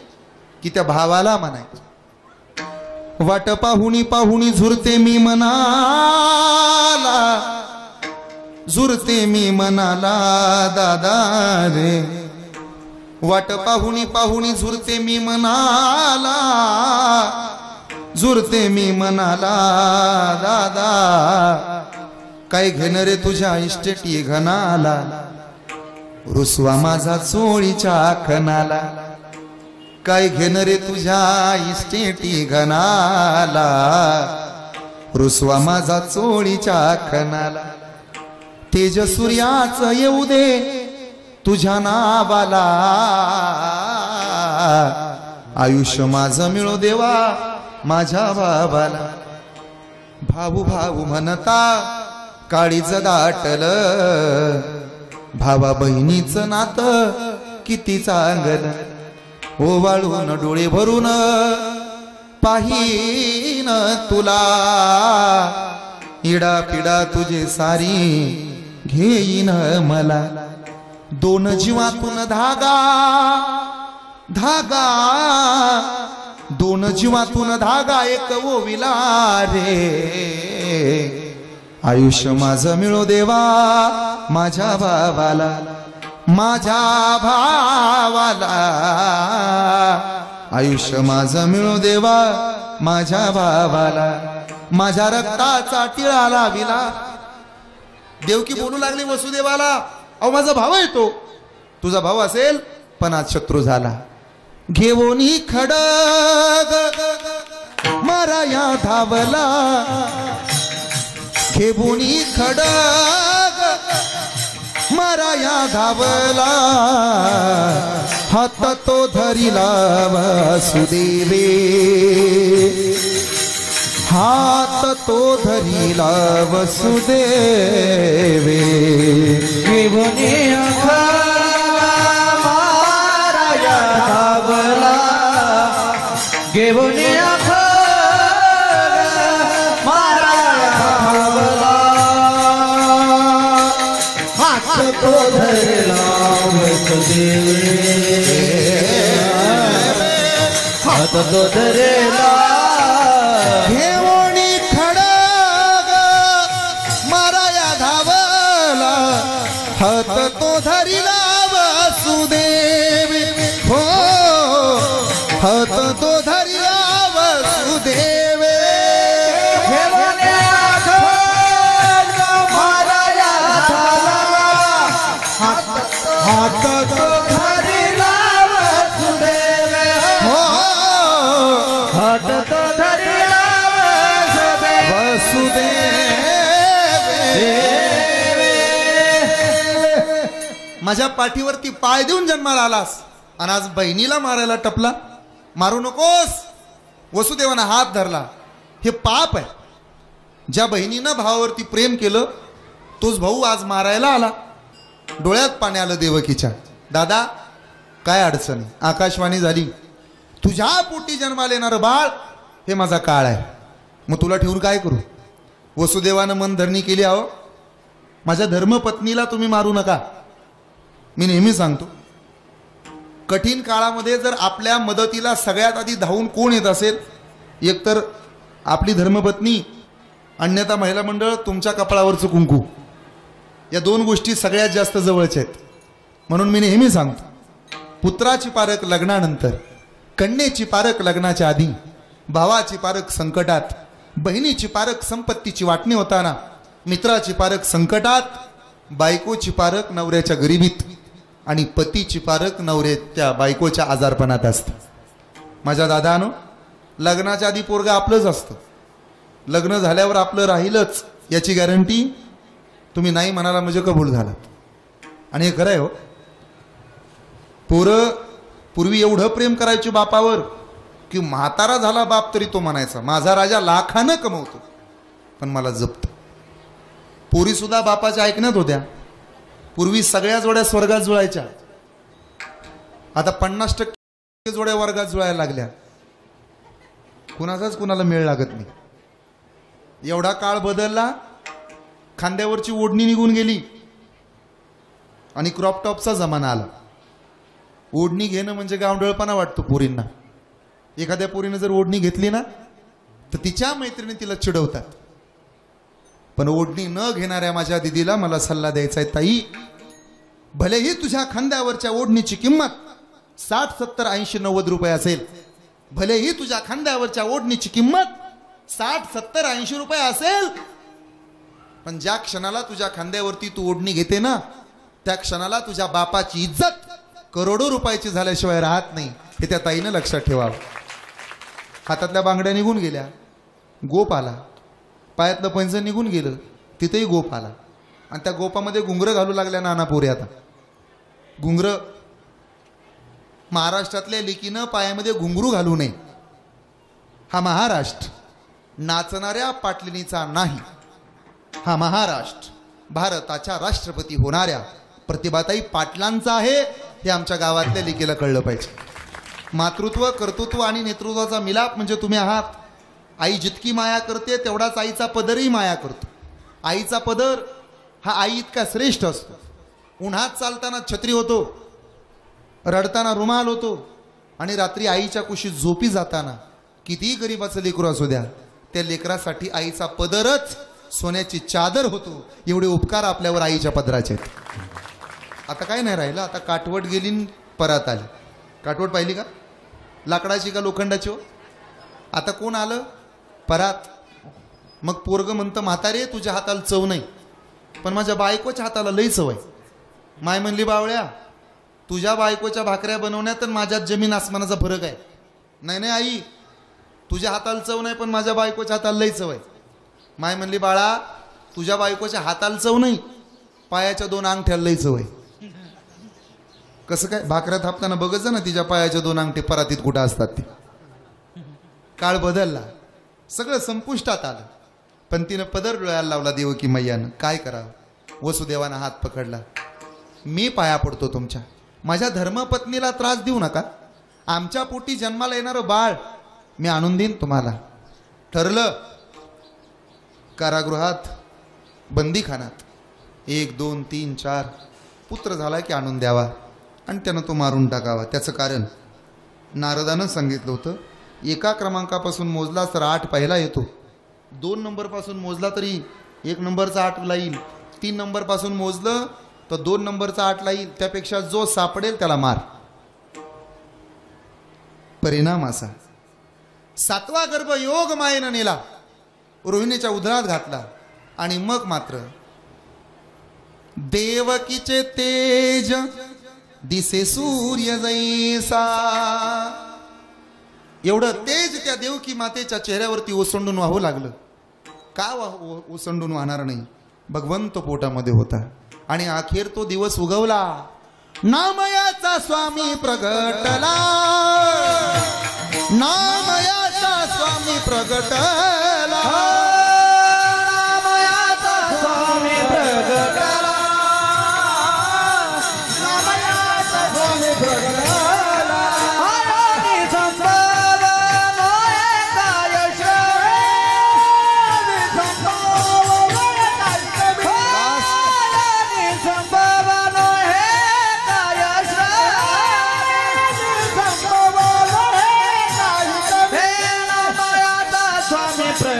[SPEAKER 1] की त्या भावाला म्हणायचं, वाट पाहुणी पाहुणी झुरते मी मनाला, झुरते मी मनाला दादा रे. वाट पाहुणी पाहुणी झुरते मी मनाला, झुरते मी मनाला दादा. काय घेणं रे तुझ्या इष्टेटी घनाला, रुसवा माझा चोळीच्या खणाला. काय घेणं रे तुझ्या इष्टेटी घनाला, रुसवा माझा चोळीच्या खणाला. तेज सूर्याचं येऊ दे तुझ्या नावाला, आयुष्य माझं मिळो देवा माझ्या बाबाला. भाऊ भाऊ म्हणता काळीज दाटलं, भावा बहिणीचं नातं किती चांगलं. ओवाळून डोळे भरून पाहीन तुला, इडा पिडा तुझे सारी घेईन मला. 2 जीवातून धागा धागा, 2 जीवातून धागा एक ओविला रे. आयुष्य माझं मिळो देवा माझ्या भावाला, माझ्या भावाला. आयुष्य माझं मिळो देवा माझ्या भावाला. माझ्या रक्ताचा टिळा लाविला. देवकी बोलू लागली वसुदेवाला, अहो माझा भाव आहे तो. तुझा भाव असेल पण आज शत्रू झाला. घेऊनी खडग माराया धावला, घेऊनी खडग माराया धावला. हात तो धरिला वसुदेवे, हात तो धरिला वसुदेवे.
[SPEAKER 2] घेऊनी माराया धावला, घेऊनी माराया धावला. हात तो धरला वसुदेवे, हात तो धरला.
[SPEAKER 1] घेऊनी खडग माराया धावला, हात तो धरिला वसुदेवे. हो, हात तो धरिला वसुदेवे.
[SPEAKER 2] हात तो धरिला वसुदेवे,
[SPEAKER 1] हो,
[SPEAKER 2] हात तो धरिला
[SPEAKER 1] वसुदेवे. माझ्या पाठीवरती पाय देऊन जन्माला आलास आणि आज बहिणीला मारायला टपला. मारू नकोस. वसुदेवानं हात धरला. हे पाप आहे. ज्या बहिणीनं भावावरती प्रेम केलं तोच भाऊ आज मारायला आला. डोळ्यात पाणी आलं देवकीच्या. दादा काय अडचण आहे? आकाशवाणी झाली. तुझ्या पोटी जन्माला येणारं बाळ हे माझा काळ आहे. मग तुला ठेवून काय करू? वसुदेवानं मन धरणी केली. आहो माझ्या धर्मपत्नीला तुम्ही मारू नका. मी नेहमी सांगतो, कठीण काळामध्ये जर आपल्या मदतीला सगळ्यात आधी धावून कोण येत असेल, एकतर आपली धर्मपत्नी, अन्यथा महिला मंडळ, तुमच्या कपाळावरचं कुंकू. या दोन गोष्टी सगळ्यात जास्त जवळच्या आहेत. म्हणून मी नेहमी सांगतो, पुत्राची पारख लग्नानंतर, कन्येची पारख लग्नाच्या आधी, भावाची पारख संकटात, बहिणीची पारख संपत्तीची वाटणी होताना, मित्राची पारख संकटात, बायकोची पारख नवऱ्याच्या गरिबीत, आणि पतीची पारख नवऱ्याच्या बायकोच्या आजारपणात असते. माझ्या दादानो, लग्नाच्या आधी पोरगा आपलंच असतं, लग्न झाल्यावर आपलं राहीलच याची गॅरंटी तुम्ही नाही म्हणाला म्हणजे कबूल झालात. आणि हे खरं आहे हो. पोरं पूर्वी एवढं प्रेम करायचे बापावर की म्हातारा झाला बाप तरी तो म्हणायचा, माझा राजा लाखानं कमवतो पण मला जपतो. पोरी सुद्धा बापाच्या ऐकण्यात होत्या. पूर्वी सगळ्या जोड्या स्वर्गात जुळायच्या, आता 50% जोड्या वर्गात जुळायला लागल्या. कुणाचाच कुणाला मेळ लागत नाही. एवढा काळ बदलला, खांद्यावरची ओढणी निघून गेली आणि क्रॉप टॉपचा जमाना आला. ओढणी घेणं म्हणजे गावंढळपणा वाटतो पोरींना. एखाद्या पोरीनं जर ओढणी घेतली ना तर तिच्या मैत्रिणी तिला चिडवतात. पण ओढणी न घेणाऱ्या माझ्या दिदीला मला सल्ला द्यायचा आहे, ताई, भलेही तुझ्या खांद्यावरच्या ओढणीची किंमत 60, 70, 80, 90 रुपये असेल, भलेही तुझ्या खांद्यावरच्या ओढणीची किंमत 60, 70, 80 रुपये असेल, पण ज्या क्षणाला तुझ्या खांद्यावरती तू ओढणी घेते ना, त्या क्षणाला तुझ्या बापाची इज्जत करोडो रुपयाची झाल्याशिवाय राहत नाही. हे त्या ताईनं लक्षात ठेवावं. हातातल्या बांगड्या निघून गेल्या, गोप आला. पायातलं पैंजण निघून गेलं, तिथेही गोप आला. आणि त्या गोपामध्ये घुंगरं घालू लागल्या नाना पोरी. आता घुंगरं, महाराष्ट्रातल्या लेकीनं पायामध्ये घुंगरू घालू नये. हा महाराष्ट्र नाचणाऱ्या पाटलिनीचा नाही, हा महाराष्ट्र भारताच्या राष्ट्रपती होणाऱ्या प्रतिभाताई पाटलांचा आहे. हे आमच्या गावातल्या लेकीला कळलं पाहिजे. मातृत्व, कर्तृत्व आणि नेतृत्वाचा मिलाप म्हणजे तुम्ही आहात. आई जितकी माया करते तेवढाच आईचा पदरही माया करतो. आईचा पदर हा आई इतका श्रेष्ठ असतो. उन्हात चालताना छत्री होतो, रडताना रुमाल होतो, आणि रात्री आईच्या कुशीत झोपी जाताना कितीही गरीबाचं लेकरू असू द्या, त्या लेकरासाठी आईचा पदरच सोन्याची चादर होतो. एवढे उपकार आपल्यावर आईच्या पदराचे आहेत. आता काय नाही राहिलं. आता काठवट गेली, परत आली. काठवट पाहिली का? लाकडाची का लोखंडाची हो? आता कोण आलं? परात. मग पोरग म्हणतं, म्हातारे तुझ्या हाताला चव नाही, पण माझ्या बायकोच्या हाताला लई चव आहे. माय म्हणली, बावळ्या, तुझ्या बायकोच्या भाकऱ्या बनवण्यात आणि माझ्यात जमीन आसमानाचा फरक आहे. नाही नाही आई, तुझ्या हाताला चव नाही, पण माझ्या बायकोच्या हाताला लई चव आहे. माय म्हणली, बाळा, तुझ्या बायकोच्या हाताला चव नाही, पायाच्या 2 अंगठ्याला लई चव आहे. कसं काय? भाकऱ्या थापताना बघत जा ना, तिच्या पायाच्या 2 अंगठे परातीत कुठं असतात ते. काळ बदलला, सगळं संपुष्टात आलं, पण तिनं पदर डोळ्याला लावला देवकी मैयानं. काय करावं? वसुदेवानं हात पकडला. मी पाया पडतो तुमच्या, माझ्या धर्मपत्नीला त्रास देऊ नका. आमच्या पोटी जन्माला येणारं बाळ मी आणून देईन तुम्हाला. ठरलं. कारागृहात, बंदीखानात 1, 2, 3, 4 पुत्र झाला की आणून द्यावा आणि त्यानं तो मारून टाकावा. त्याचं कारण नारदानं सांगितलं होतं. एका क्रमांकापासून मोजला तर 8 पहिला येतो, 2 नंबरपासून मोजला तरी 1 नंबरचा 8 ला येईल, 3 नंबरपासून मोजलं तर 2 नंबरचा 8 ला येईल. त्यापेक्षा जो सापडेल त्याला मार. परिणाम असा, 7वा गर्भ योग मायेनं नेला, रोहिणीच्या उदरात घातला, आणि मग मात्र देवकीचे तेज दिसे सूर्य जैसा. एवढं तेज त्या देवकी मातेच्या चेहऱ्यावरती ओसंडून वाहू लागलं. का ओसंडून वाहणार नाही? भगवंत पोटामध्ये होता. आणि अखेर तो दिवस उगवला. नामयाचा स्वामी प्रगटला, नामयाचा स्वामी प्रगटला,
[SPEAKER 2] नामयाचा स्वामी प्रगटला, नामयाचा स्वामी प्रगटला. आयोनी संपल मोये काय श्रवे,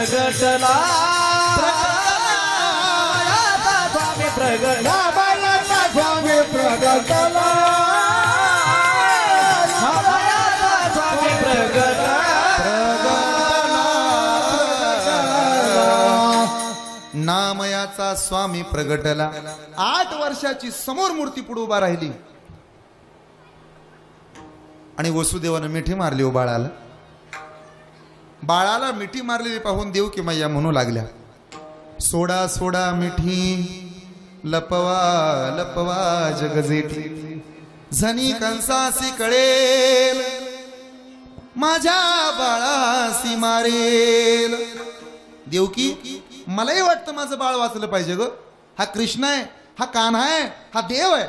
[SPEAKER 2] प्रगटला स्वामी प्रगटला
[SPEAKER 3] रामायणाचा स्वामी प्रगटला
[SPEAKER 2] स्वामी प्रगटला
[SPEAKER 1] नामयाचा स्वामी प्रगटला 8 वर्षाची समोर मूर्ती पुढे उभा राहिली आणि वसुदेवानं मिठी मारली हो बाळाला. बाळाला मिठी मारलेली पाहून देव की मैया म्हणू लागल्या, सोडा सोडा मिठी लपवा लपवा जगजेठी झनी कंसासी कळेल माझ्या बाळासी मारेल. देवकी मलाही वाटतं माझं बाळ वाचलं पाहिजे ग. हा कृष्ण आहे, हा कान्हा आहे, हा देव आहे.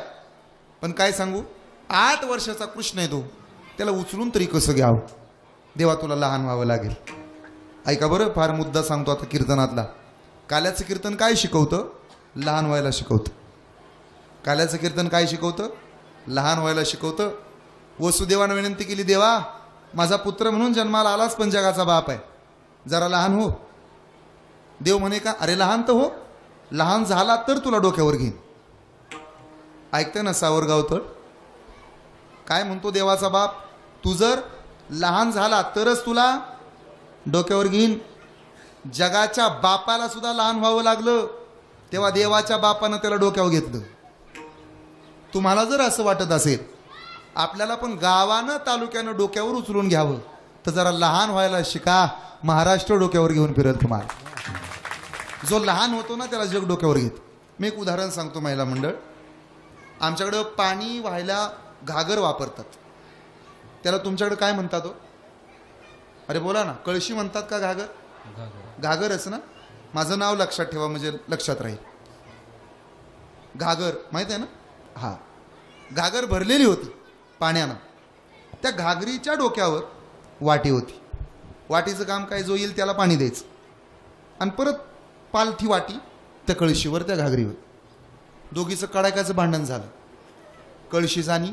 [SPEAKER 1] पण काय सांगू, 8 वर्षाचा कृष्ण आहे तो, त्याला उचलून तरी कसं घ्यावं. देवा तुला लहान व्हावं लागेल. ऐका बरं, फार मुद्दा सांगतो आता कीर्तनातला. काल्याचं कीर्तन काय शिकवतं? लहान व्हायला शिकवतं. काल्याचं कीर्तन काय शिकवतं? लहान व्हायला शिकवतं. वसुदेवानं विनंती केली, देवा माझा पुत्र म्हणून जन्माला आलाच पण जगाचा बाप आहे, जरा लहान हो. देव म्हणे का, अरे लहान तर हो, लहान झाला तर तुला डोक्यावर घेईन. ऐकतंय ना सावरगावतळ काय म्हणतो देवाचा बाप, तू जर लहान झाला तरच तुला डोक्यावर घेईन. जगाच्या बापाला सुद्धा लहान व्हावं लागलं तेव्हा देवाच्या बापानं त्याला डोक्यावर घेतलं. तुम्हाला जर असं वाटत असेल आपल्याला पण गावानं तालुक्यानं डोक्यावर उचलून घ्यावं तर जरा लहान व्हायला शिका. महाराष्ट्र डोक्यावर घेऊन फिरत तुम्हाला. जो लहान होतो ना त्याला जग डोक्यावर घेत. मी एक उदाहरण सांगतो. महिला मंडळ, आमच्याकडं पाणी व्हायला घागर वापरतात. त्याला तुमच्याकडे काय म्हणतात हो? अरे बोला ना, कळशी म्हणतात का घागर? घागरच ना. माझं नाव लक्षात ठेवा म्हणजे लक्षात राहील. घागर माहिती आहे ना? हा, घागर भरलेली होती पाण्यानं. त्या घागरीच्या डोक्यावर वाटी होती. वाटीचं काम काय, जो येईल त्याला पाणी द्यायचं आणि परत पालथी वाटी त्या कळशीवर त्या घागरीवर. दोघीचं कडाक्याचं भांडण झालं, कळशीचं आणि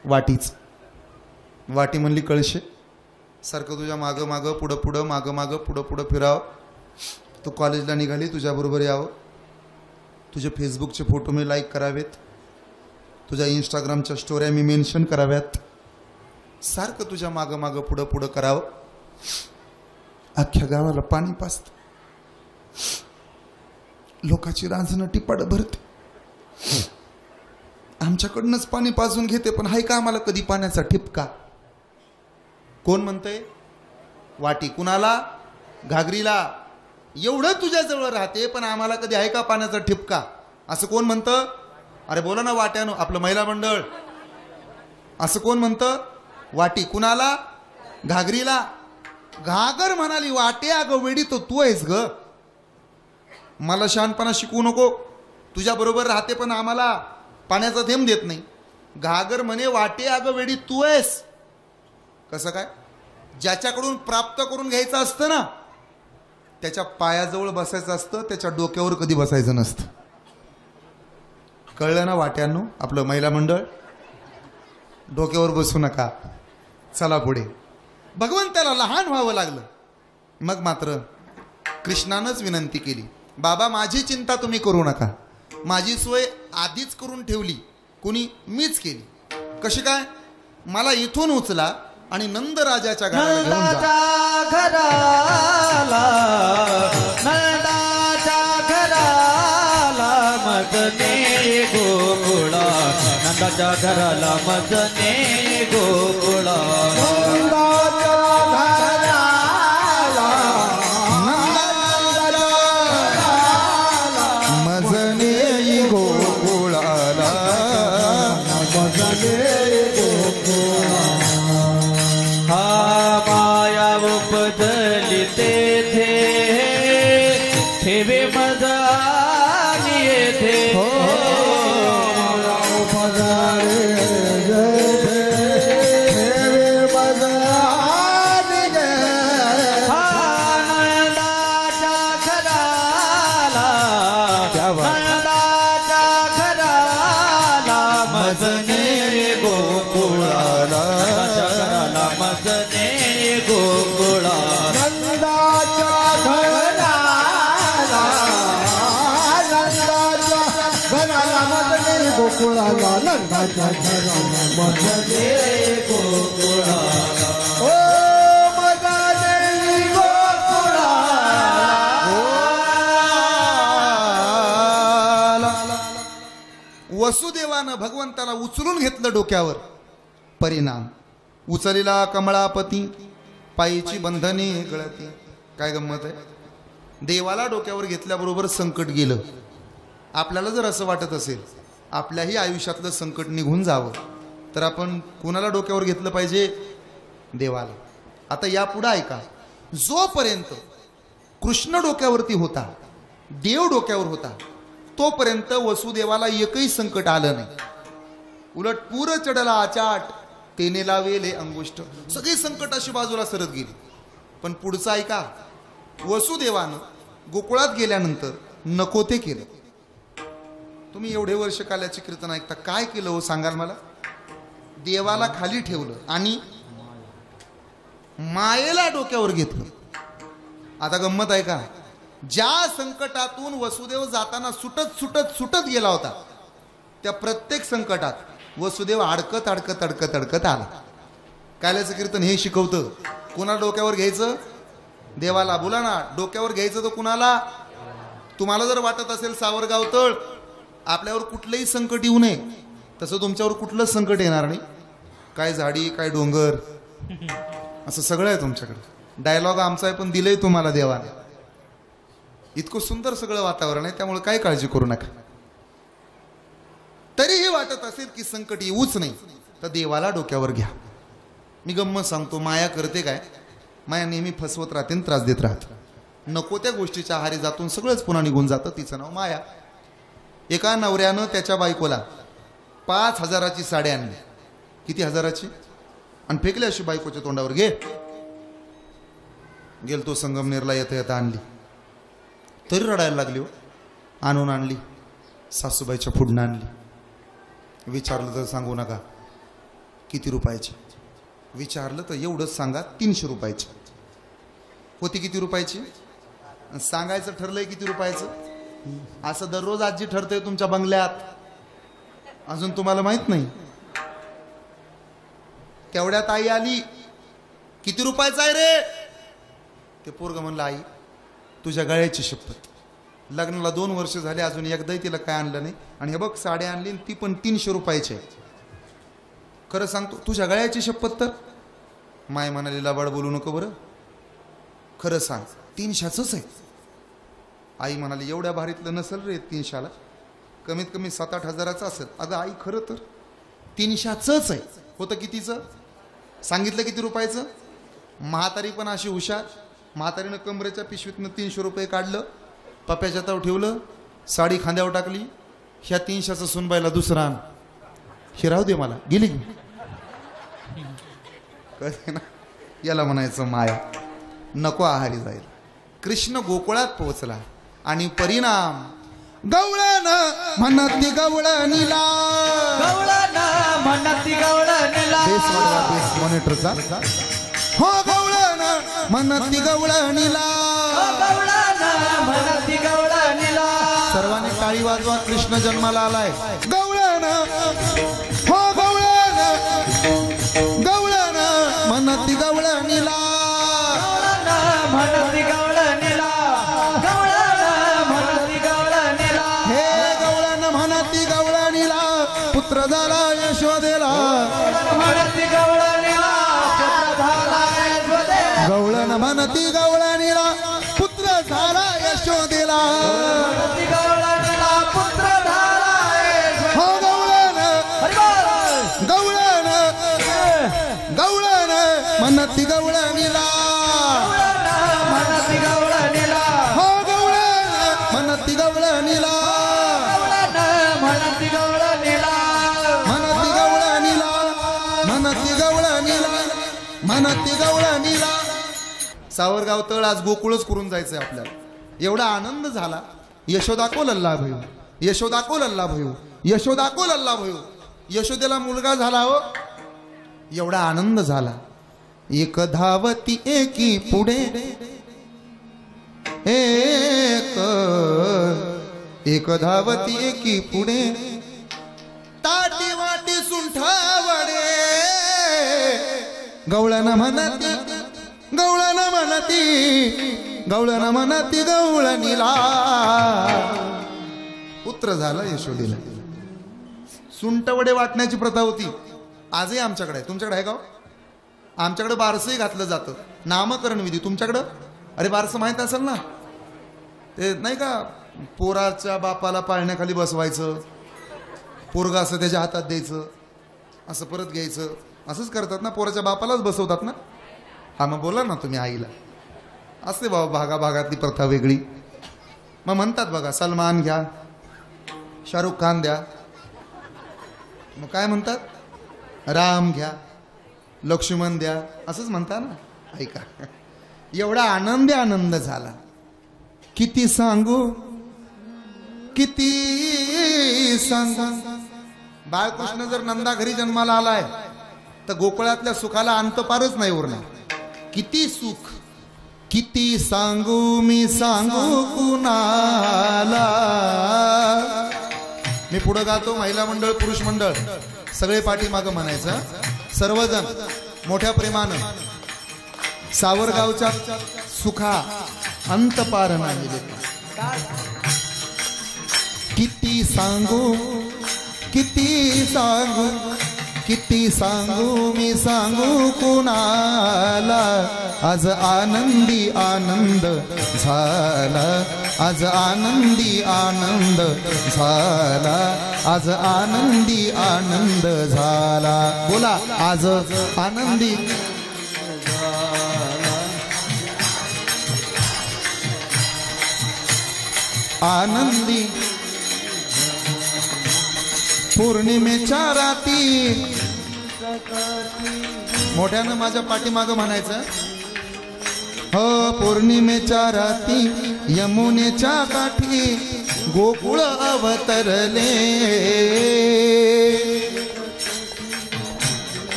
[SPEAKER 1] वाटीचं. वाटी म्हणली, कळशे सारखं तुझ्या मागं मागं पुढं पुढं मागं मागं पुढं पुढं फिरावं. तू कॉलेजला निघाली, तुझ्याबरोबर यावं. तुझे फेसबुकचे फोटो मी लाईक करावेत, तुझ्या इंस्टाग्रामच्या स्टोऱ्या मी मेन्शन कराव्यात. सारखं तुझ्या मागं मागं पुढं पुढं करावं. अख्ख्या गावाला पाणी पाजतं. लोकांची रांजणं टिपाड भरते. आमच्याकडनंच पाणी पाजून घेते, पण हाय का आम्हाला कधी पाण्याचा ठिपका? कोण म्हणतंय? वाटी. कुणाला? घागरीला. एवढं तुझ्याजवळ राहते पण आम्हाला कधी आहे का पाण्याचा ठिपका? असं कोण म्हणतं? अरे बोला ना वाट्यानं, आपलं महिला मंडळ. असं कोण म्हणतं? वाटी. कुणाला? घागरीला. घागर म्हणाली, वाटे अगं वेडी तो तू आहेस ग. मला शहाणपणा शिकवू नको. तुझ्या बरोबर राहते पण आम्हाला पाण्याचा थेंब देत नाही. घागर म्हणे, वाटे अगं वेडी तू आहेस. कसं काय? ज्याच्याकडून प्राप्त करून घ्यायचं असतं ना त्याच्या पायाजवळ बसायचं असतं, त्याच्या डोक्यावर कधी बसायचं नसतं. कळलं ना वाट्यांनो? आपलं महिला मंडळ, डोक्यावर बसू नका. चला पुढे. भगवंताला लहान व्हावं लागलं. मग मात्र कृष्णानंच विनंती केली, बाबा माझी चिंता तुम्ही करू नका, माझी सोय आधीच करून ठेवली. कुणी? मीच केली. कशी काय? मला इथून उचला आणि नंद राजाच्या घराला घेऊन जा.
[SPEAKER 2] नंदाच्या घराला मजने गोकुळा, नंदाच्या घराला मजने गोकुळा.
[SPEAKER 3] नंदाच्या गोकुळाला नंदाच्या घराला मजले
[SPEAKER 2] गोकुळाला
[SPEAKER 3] ओ मजाले गोकुळाला
[SPEAKER 1] वसुदेवानं भगवंताला उचलून घेतलं डोक्यावर. परिणाम उचलीला कमळापती, पायीची बंधने गळती. काय गंमत आहे, देवाला डोक्यावर घेतल्याबरोबर संकट गेलं. आपल्याला जर असं वाटत असेल आपल्याही आयुष्यातलं संकट निघून जावं तर आपण कुणाला डोक्यावर घेतलं पाहिजे? देवाला. आता यापुढे ऐका, जोपर्यंत कृष्ण डोक्यावरती होता, देव डोक्यावर होता, तोपर्यंत वसुदेवाला एकही संकट आलं नाही. उलट पूर चढला आचाट, तेने लावेले अंगुष्ठ, सगळी संकट अशी बाजूला सरत गेली. पण पुढचं ऐका, वसुदेवानं गोकुळात गेल्यानंतर नको ते केलं. तुम्ही एवढे वर्ष काल्याचे कीर्तन ऐकता, काय केलं हो सांगाल मला? देवाला खाली ठेवलं आणि मायेला डोक्यावर घेतलं. आता गंमत आहे का, ज्या संकटातून वसुदेव जाताना सुटत सुटत सुटत गेला होता, त्या प्रत्येक संकटात वसुदेव अडकत अडकत अडकत अडकत आला. काल्याचं कीर्तन हे शिकवतं. कुणाला डोक्यावर घ्यायचं? देवाला. बोला ना, डोक्यावर घ्यायचं तर कुणाला? तुम्हाला जर वाटत असेल सावरगाव तळ आपल्यावर कुठलंही संकट येऊ नये, तसं तुमच्यावर कुठलंच संकट येणार नाही. काय झाडी, काय डोंगर, असं सगळं आहे तुमच्याकडे. डायलॉग आमचा आहे पण दिलंय तुम्हाला देवाने. इतकं सुंदर सगळं वातावरण आहे, त्यामुळे काय काळजी करू नका. तरीही वाटत असेल की संकट येऊच नाही तर देवाला डोक्यावर घ्या. मी गंमत सांगतो, माया करते काय, माया नेहमी फसवत राहते आणि त्रास देत राहते. नको त्या गोष्टीच्या आहारी जातून सगळंच पुन्हा निघून जातं. तिचं नाव माया. एका नवऱ्यानं त्याच्या बायकोला 5,000ची साडी आणली. किती हजाराची? आणि फेकली अशी बायकोच्या तोंडावर. गेलतो संगमनेरला येता येता आणली. तरी रडायला लागली हो. आणून आणली, सासूबाईच्या पुढनं आणली. विचारलं तर सांगू नका किती रुपयाची. विचारलं तर एवढंच सांगा, 300 रुपयाची. होती किती रुपयाची? सांगायचं ठरलंय किती रुपयाचं. असं दररोज आजी ठरतंय तुमच्या बंगल्यात, अजून तुम्हाला माहित नाही. तेवढ्यात आई आली, किती रुपयाचं आहे रे? ते पोरगं म्हणलं, आई तुझ्या गळ्याची शपथ, लग्नाला 2 वर्ष झाले अजून एकदाही तिला काय आणलं नाही, आणि हे बघ साडी आणली ती पण 300 रुपयाची आहे. खरं सांगतो तुझ्या गळ्याची शपथ. तर माय म्हणाली, लबाड बोलू नको बरं, खरं सांग 300च आहे. आई म्हणाली, एवढ्या भारीतलं नसेल रे 300ला, कमीत कमी 7-8 हजाराचं असेल. अगं आई खरं तर 300च आहे. होतं कितीचं? सांगितलं किती रुपयाचं? म्हातारी पण अशी हुशार, म्हातारीनं कमरेच्या पिशवीतनं 300 रुपये काढलं, पप्याच्या ताव ठेवलं, साडी खांद्यावर टाकली. ह्या 300चं सुनबाईला दुसरा आण, हे राहू दे मला, गेली ना. याला म्हणायचं माया. नको आहारी जाईल. कृष्ण गोकुळात पोहोचला आणि परिणाम गवळण म्हणती गवळणीला,
[SPEAKER 2] गवळण म्हणती गवळणीला.
[SPEAKER 1] मॉनिटरचा हो, गवळण म्हणती गवळणीला,
[SPEAKER 2] गवळण म्हणती गवळणीला.
[SPEAKER 1] सर्वांनी टाळी वाजवा, कृष्ण जन्माला आलाय. गवळण हो, गवळण गवळण म्हणती गवळणीला,
[SPEAKER 2] म्हणती गवळणीला, गवळण म्हणती गवळणीला.
[SPEAKER 1] हे गवळण म्हणती गवळणीला, पुत्र झाला यशोदेला.
[SPEAKER 2] म्हणती गवळणीला, पुत्र झाला यशोदेला.
[SPEAKER 1] गवळण म्हणती गवळणीला, पुत्र झाला यशोदेला.
[SPEAKER 2] म्हणती गवळणीला, पुत्र झाला यशोदेला.
[SPEAKER 1] हो, गवळण गवळण गवळण म्हणती गवळणीला,
[SPEAKER 2] म्हणती गवळणीला.
[SPEAKER 1] हो, गवळण म्हणती गवळणीला,
[SPEAKER 2] म्हणती गवळणीला.
[SPEAKER 1] म्हणती गवळणीला, म्हणती गवळणीला, म्हणती गवळणीला. सावरगाव तळ आज गोकुळच करून जायचंय आपल्याला. एवढा आनंद झाला. यशोदा को लल्ला भयो, यशोदा को लल्ला भयो, यशोदा को लल्ला भयो. यशोदेला मुलगा झाला हो, एवढा आनंद झाला. एक धावती एकी पुढे, एक धावती एकी पुढे, गवळण म्हणती गवळण म्हणती गवळण म्हणती गवळणीला पुत्र झाला यशोदेला. सुंटवडे वाटण्याची प्रथा होती, आजही आमच्याकडे आहे. तुमच्याकडे आहे का? आमच्याकडे बारसंही घातलं जातं, नामकरण विधी. तुमच्याकडं? अरे बारसं माहित असेल ना, ते नाही का पोराच्या बापाला पाळण्याखाली बसवायचं, पोरगा असं त्याच्या हातात द्यायचं, असं परत घ्यायचं, असंच करतात ना, पोराच्या बापालाच बसवतात ना. हा मग बोला ना तुम्ही आईला. असते बाबा भागाभागातली प्रथा वेगळी. मग म्हणतात बघा, सलमान घ्या, शाहरुख खान द्या, मग काय म्हणतात, राम घ्या, लक्ष्मण द्या, असंच म्हणता ना. ऐका, एवढा आनंद झाला, किती सांगू किती सांगू. बाळकृष्ण जर नंदा घरी जन्माला आलाय तर गोकुळातल्या सुखाला अंत पारच नाही उरणार. किती सुख, किती सांगू मी सांगू कुणाला. मी पुढे गातो, महिला मंडळ पुरुष मंडळ सगळे पाठीमागं म्हणायचं, सर्वजण मोठ्या प्रेमानं. सावरगावच्या सुखा अंत पार नाही. किती सांगू किती सांगू किती सांगू मी सांगू कुणाला. आज आनंदी आनंद झाला, आज आनंदी आनंद झाला, आज आनंदी आनंद झाला. बोला, आज आनंदी आनंदी. पौर्णिमेच्या राती मोठ्यानं माझ्या पाठीमागं म्हणायचं. हो, पौर्णिमेच्या राती यमुनेच्या काठी गोकुळ अवतरले.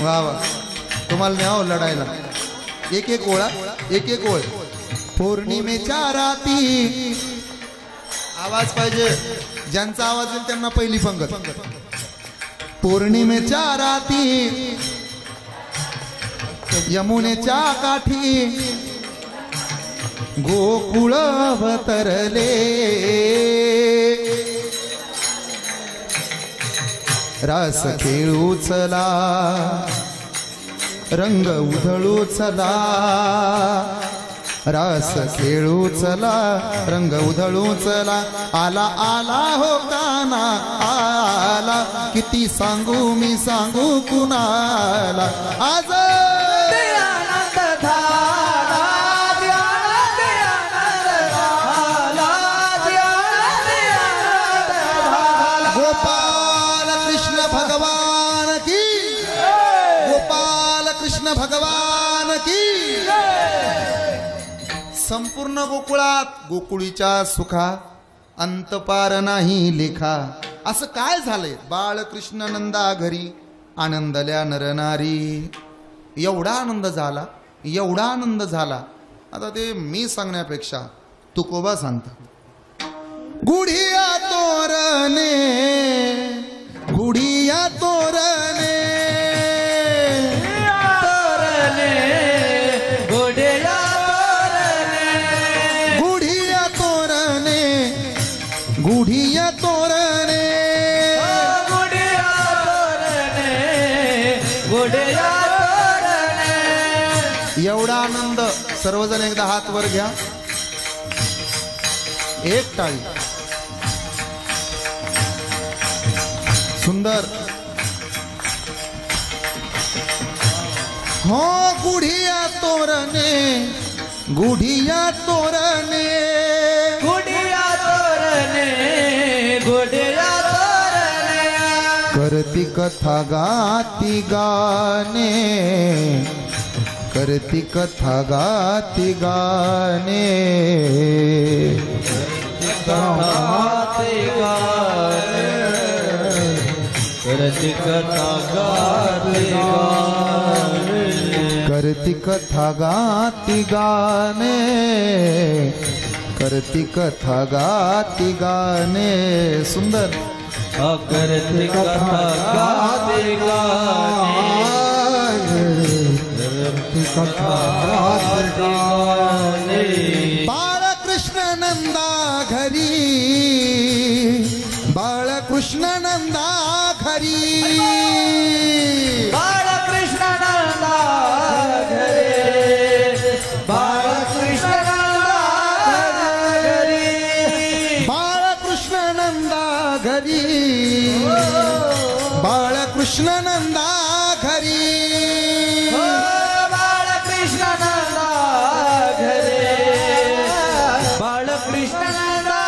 [SPEAKER 1] वा वा, तुम्हाला न्याव लढायला. एक एक ओळा, एक एक ओळ. पौर्णिमेच्या राती, आवाज पाहिजे, ज्यांचा आवाज येईल त्यांना पहिली पंगत. पौर्णिमेच्या राती यमुनेच्या काठी गोकुळ अवतरले. रास खेळू चला, रंग उधळू चला, रास खेळू चला, रंग उधळू चला. आला आला हो काना आला, किती सांगू मी सांगू कुणाला. आज
[SPEAKER 2] आनंद झाला,
[SPEAKER 1] गोपाल कृष्ण भगवान की, गोपाल कृष्ण भगवान की. संपूर्ण गोकुळात गोकुळीच्या सुखा अंत पार नाही लेखा. असं काय झालंय? बाळकृष्ण नंदा घरी आनंदल्या नरनारी. एवढा आनंद झाला, एवढा आनंद झाला. आता ते मी सांगण्यापेक्षा तुकोबा सांगता. गुढिया तोरणे, गुढिया तोरणे, गुढिया तोरणे,
[SPEAKER 2] गुढिया तोरणे, गुढिया तोरणे.
[SPEAKER 1] एवढा आनंद. सर्वजण एकदा हात वर घ्या, एक टाळी. सुंदर. हो, गुढिया तोरणे, गुढिया तोरणे,
[SPEAKER 2] गुढिया तोरणे, गुढिया तोरणे.
[SPEAKER 1] करती कथा गाती गाणे, करती कथा गाती गाणे.
[SPEAKER 2] गाते गाणे, करती कथा गाते गाणे.
[SPEAKER 1] करती कथा गाती गाणे, करती कथा गाती गाणे. सुंदर.
[SPEAKER 2] करती कथा गाते गाणे,
[SPEAKER 3] करती कथा गाणे
[SPEAKER 1] बाळकृष्ण नंदा घरी बाळकृष्ण नंदा घरी
[SPEAKER 2] बाळकृष्ण नंदा घरे बाळकृष्ण नंदा घरी
[SPEAKER 1] बाळकृष्ण नंदा घरी बाळकृष्ण नंदा घरी
[SPEAKER 2] बाळकृष्ण नंदा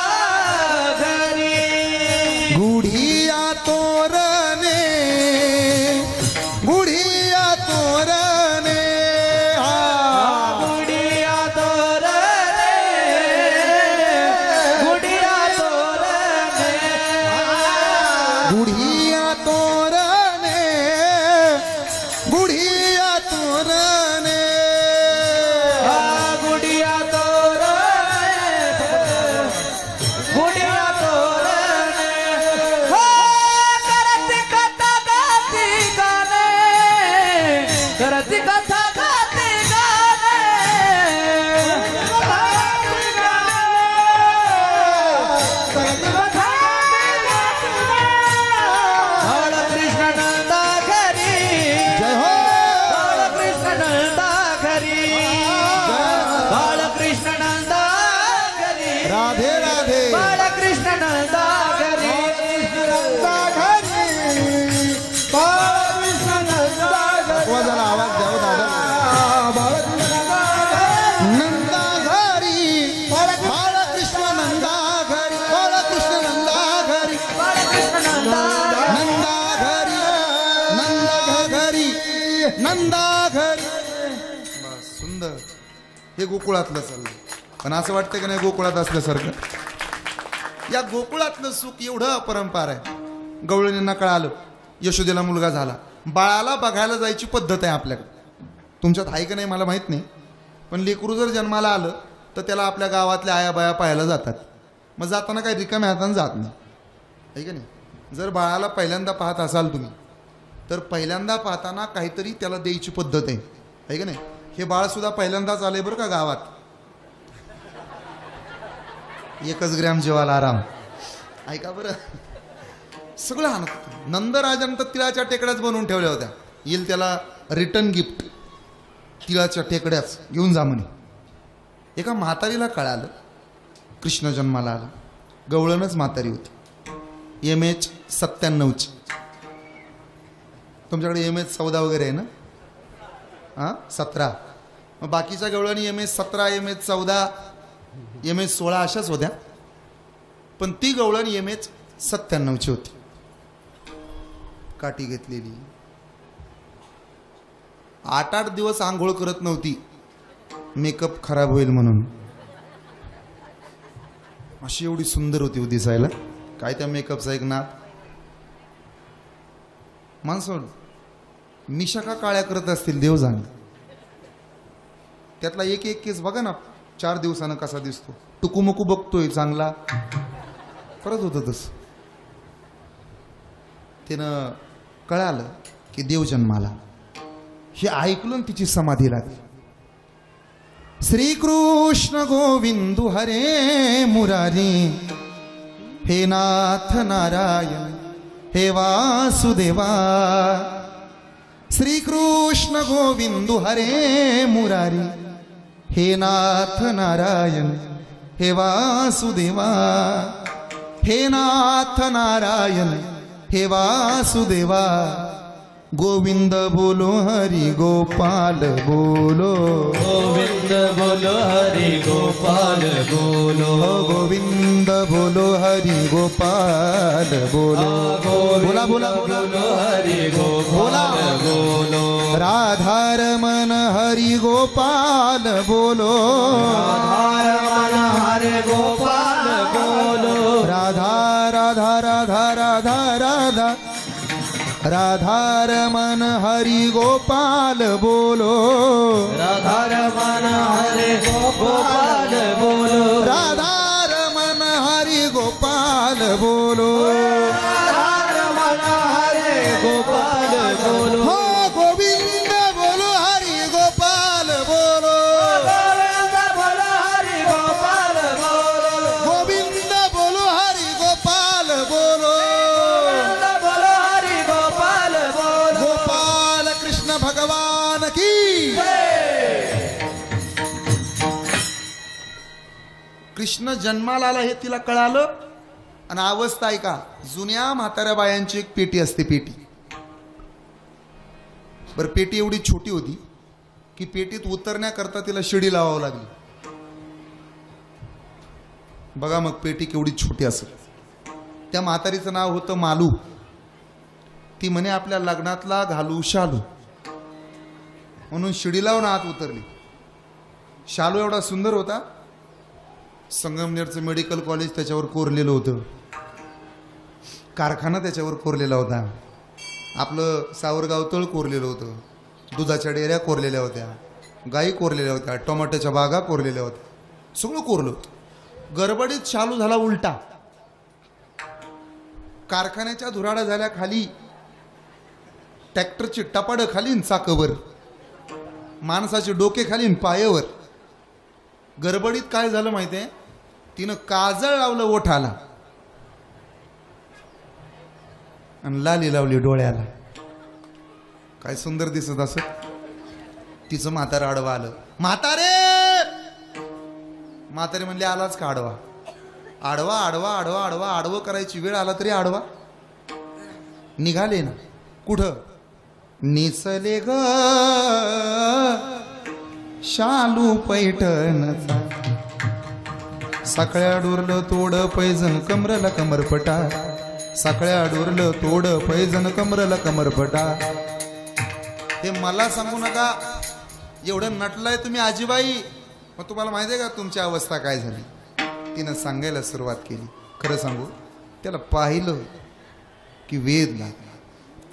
[SPEAKER 2] घरे
[SPEAKER 1] गुढिया तोरणे गुढिया तोरणे
[SPEAKER 2] गुडिया तोरणे गुडिया तोरणे
[SPEAKER 1] गुढिया तोरणे गुढिया तोरणे
[SPEAKER 2] गुडिया तोरणे गुडिया तोरणे हो करती कथा गाती गाणे करती कथा गाती गाणे बाळकृष्ण नंदा घरी
[SPEAKER 1] जय हो
[SPEAKER 2] बाळकृष्ण नंदा घरी बाळकृष्ण नंदा घरी
[SPEAKER 1] राधे राधे
[SPEAKER 2] बाळकृष्ण नंदा घरी
[SPEAKER 1] जरा आवाज द्यावं दादा नंदा घरी बाळकृष्ण नंदा घरी बाळकृष्ण नंदा घरी
[SPEAKER 2] बाळकृष्ण नंदा
[SPEAKER 1] नंदा घरी नंदा घरी नंदा घरी सुंदर हे गोकुळातलं चाललं पण असं वाटतं की नाही गोकुळात असल्यासारखं या गोकुळातलं सुख एवढं अपरंपार आहे गवळणींना कळालं यशोदेला मुलगा झाला बाळाला बघायला जायची पद्धत आहे आपल्याकडे तुमच्यात आहे का नाही मला माहित नाही पण लेकरू जर जन्माला आलं तर त्याला आपल्या गावातल्या आया बाया पाहायला जातात मग जाताना काही रिकाम्या हातानं जात नाही आहे का नाही जर बाळाला पहिल्यांदा पाहत असाल तुम्ही तर पहिल्यांदा पाहताना काहीतरी त्याला द्यायची पद्धत आहे का नाही हे बाळ सुद्धा पहिल्यांदाच आले बरं का गावात 1 ग्रॅम जेवायला आराम ऐका बरं सगळं आणत होतं नंदराजांत तिळाच्या टेकड्याच बनवून ठेवल्या होत्या येईल त्याला रिटर्न गिफ्ट तिळाच्या टेकड्याच घेऊन जा म्हणे एका म्हातारीला कळालं कृष्ण जन्माला आला गवळणच म्हातारी होती MH 97ची तुमच्याकडे MH 14 वगैरे आहे ना हां 17 मग बाकीच्या गवळणी MH 17 MH 14 MH 16 अशाच होत्या पण ती गवळण MH 97ची होती काठी घेतलेली 8-8 दिवस आंघोळ करत नव्हती मेकअप खराब होईल म्हणून अशी एवढी सुंदर होती हो दिसायला काय त्या मेकअपचा एक नाद माणसं मिशा का काळ्या करत असतील देव जाण त्यातला एक एक केस बघा ना 4 दिवसानं कसा दिसतो टुकुमुकू बघतोय चांगला करत होतं तसं तिनं कळालं की देव जन्माला हे ऐकून तिची समाधी लागली श्रीकृष्ण गोविंदू हरे मुरारी हे नाथ नारायण हे वासुदेवा श्रीकृष्ण गोविंदू हरे मुरारी हे नाथ नारायण हे वासुदेवा हे नाथ नारायण हे वासुदेवा गोविंद बोलो हरि गोपाल बोलो
[SPEAKER 2] गोविंद बोलो हरि गोपाल बोलो
[SPEAKER 1] गोविंद बोलो हरि गोपाल बोलो बोला बोला
[SPEAKER 2] बोलो हरि गोपाल बोलो
[SPEAKER 1] राधारमण हरि गोपाल बोलो
[SPEAKER 2] राधारमण हरि गोपाल बोलो
[SPEAKER 1] राधा राधा राधा राधा राधा राधारमण हरि गोपाल बोलो
[SPEAKER 2] राधारमण हरि गोपाल बोलो
[SPEAKER 1] राधारमण हरि गोपाल बोलो
[SPEAKER 2] राधारमण हरि गोपाल बोलो
[SPEAKER 1] हो गोविंद बोलो हरि गोपाल कृष्ण जन्माला आला हे तिला कळालं. आणि अवस्था आहे का, जुन्या म्हाताऱ्या बायांची एक पेटी असते, पेटी. बरं, पेटी एवढी छोटी होती की पेटीत उतरण्याकरता तिला शिडी लावावं लागली. बघा मग पेटी केवढी छोटी असेल. त्या म्हातारीचं नाव होतं मालू. ती म्हणे आपल्या लग्नातला घालू शालू, म्हणून शिडी लावून आत उतरली. शालू एवढा सुंदर होता, संगमनेरचं मेडिकल कॉलेज त्याच्यावर कोरलेलं होतं, कारखाना त्याच्यावर कोरलेला होता, आपलं सावरगाव तळ कोरलेलं होतं, दुधाच्या डेऱ्या कोरलेल्या होत्या, गाई कोरलेल्या होत्या, टोमॅटोच्या बागा कोरलेल्या होत्या, सगळं कोरलं होतं. गडबडीत शालू झाला उलटा. कारखान्याच्या धुराडा झाल्या खाली, ट्रॅक्टरची टपाडं खाली चाकवर, माणसाचे डोके खाली पायावर. गडबडीत काय झालं माहितीये, तिनं काजळ लावलं ओठाला आणि लाली लावली डोळ्याला. काय सुंदर दिसत असं. तिचं म्हातारं आडवा आलं. म्हातारे म्हातारे म्हणले आलाच का आडवा. आडवा आडवा आडवा आडवा आडवं करायची वेळ आला तरी आडवा. निघाले ना. कुठं? निसले ग शालू पैठणचा, साखळ्या डोरलं तोड पैजन कमरला कमरपटा, साखळ्या डोरलं तोड पैजन कमरला कमरपटा. हे मला सांगू नका, एवढं नटलाय तुम्ही आजीबाई. मग तुम्हाला माहिती आहे का तुमची अवस्था काय झाली. तिनं सांगायला सुरुवात केली. खरं सांगू, त्याला पाहिलं की वेद लागला.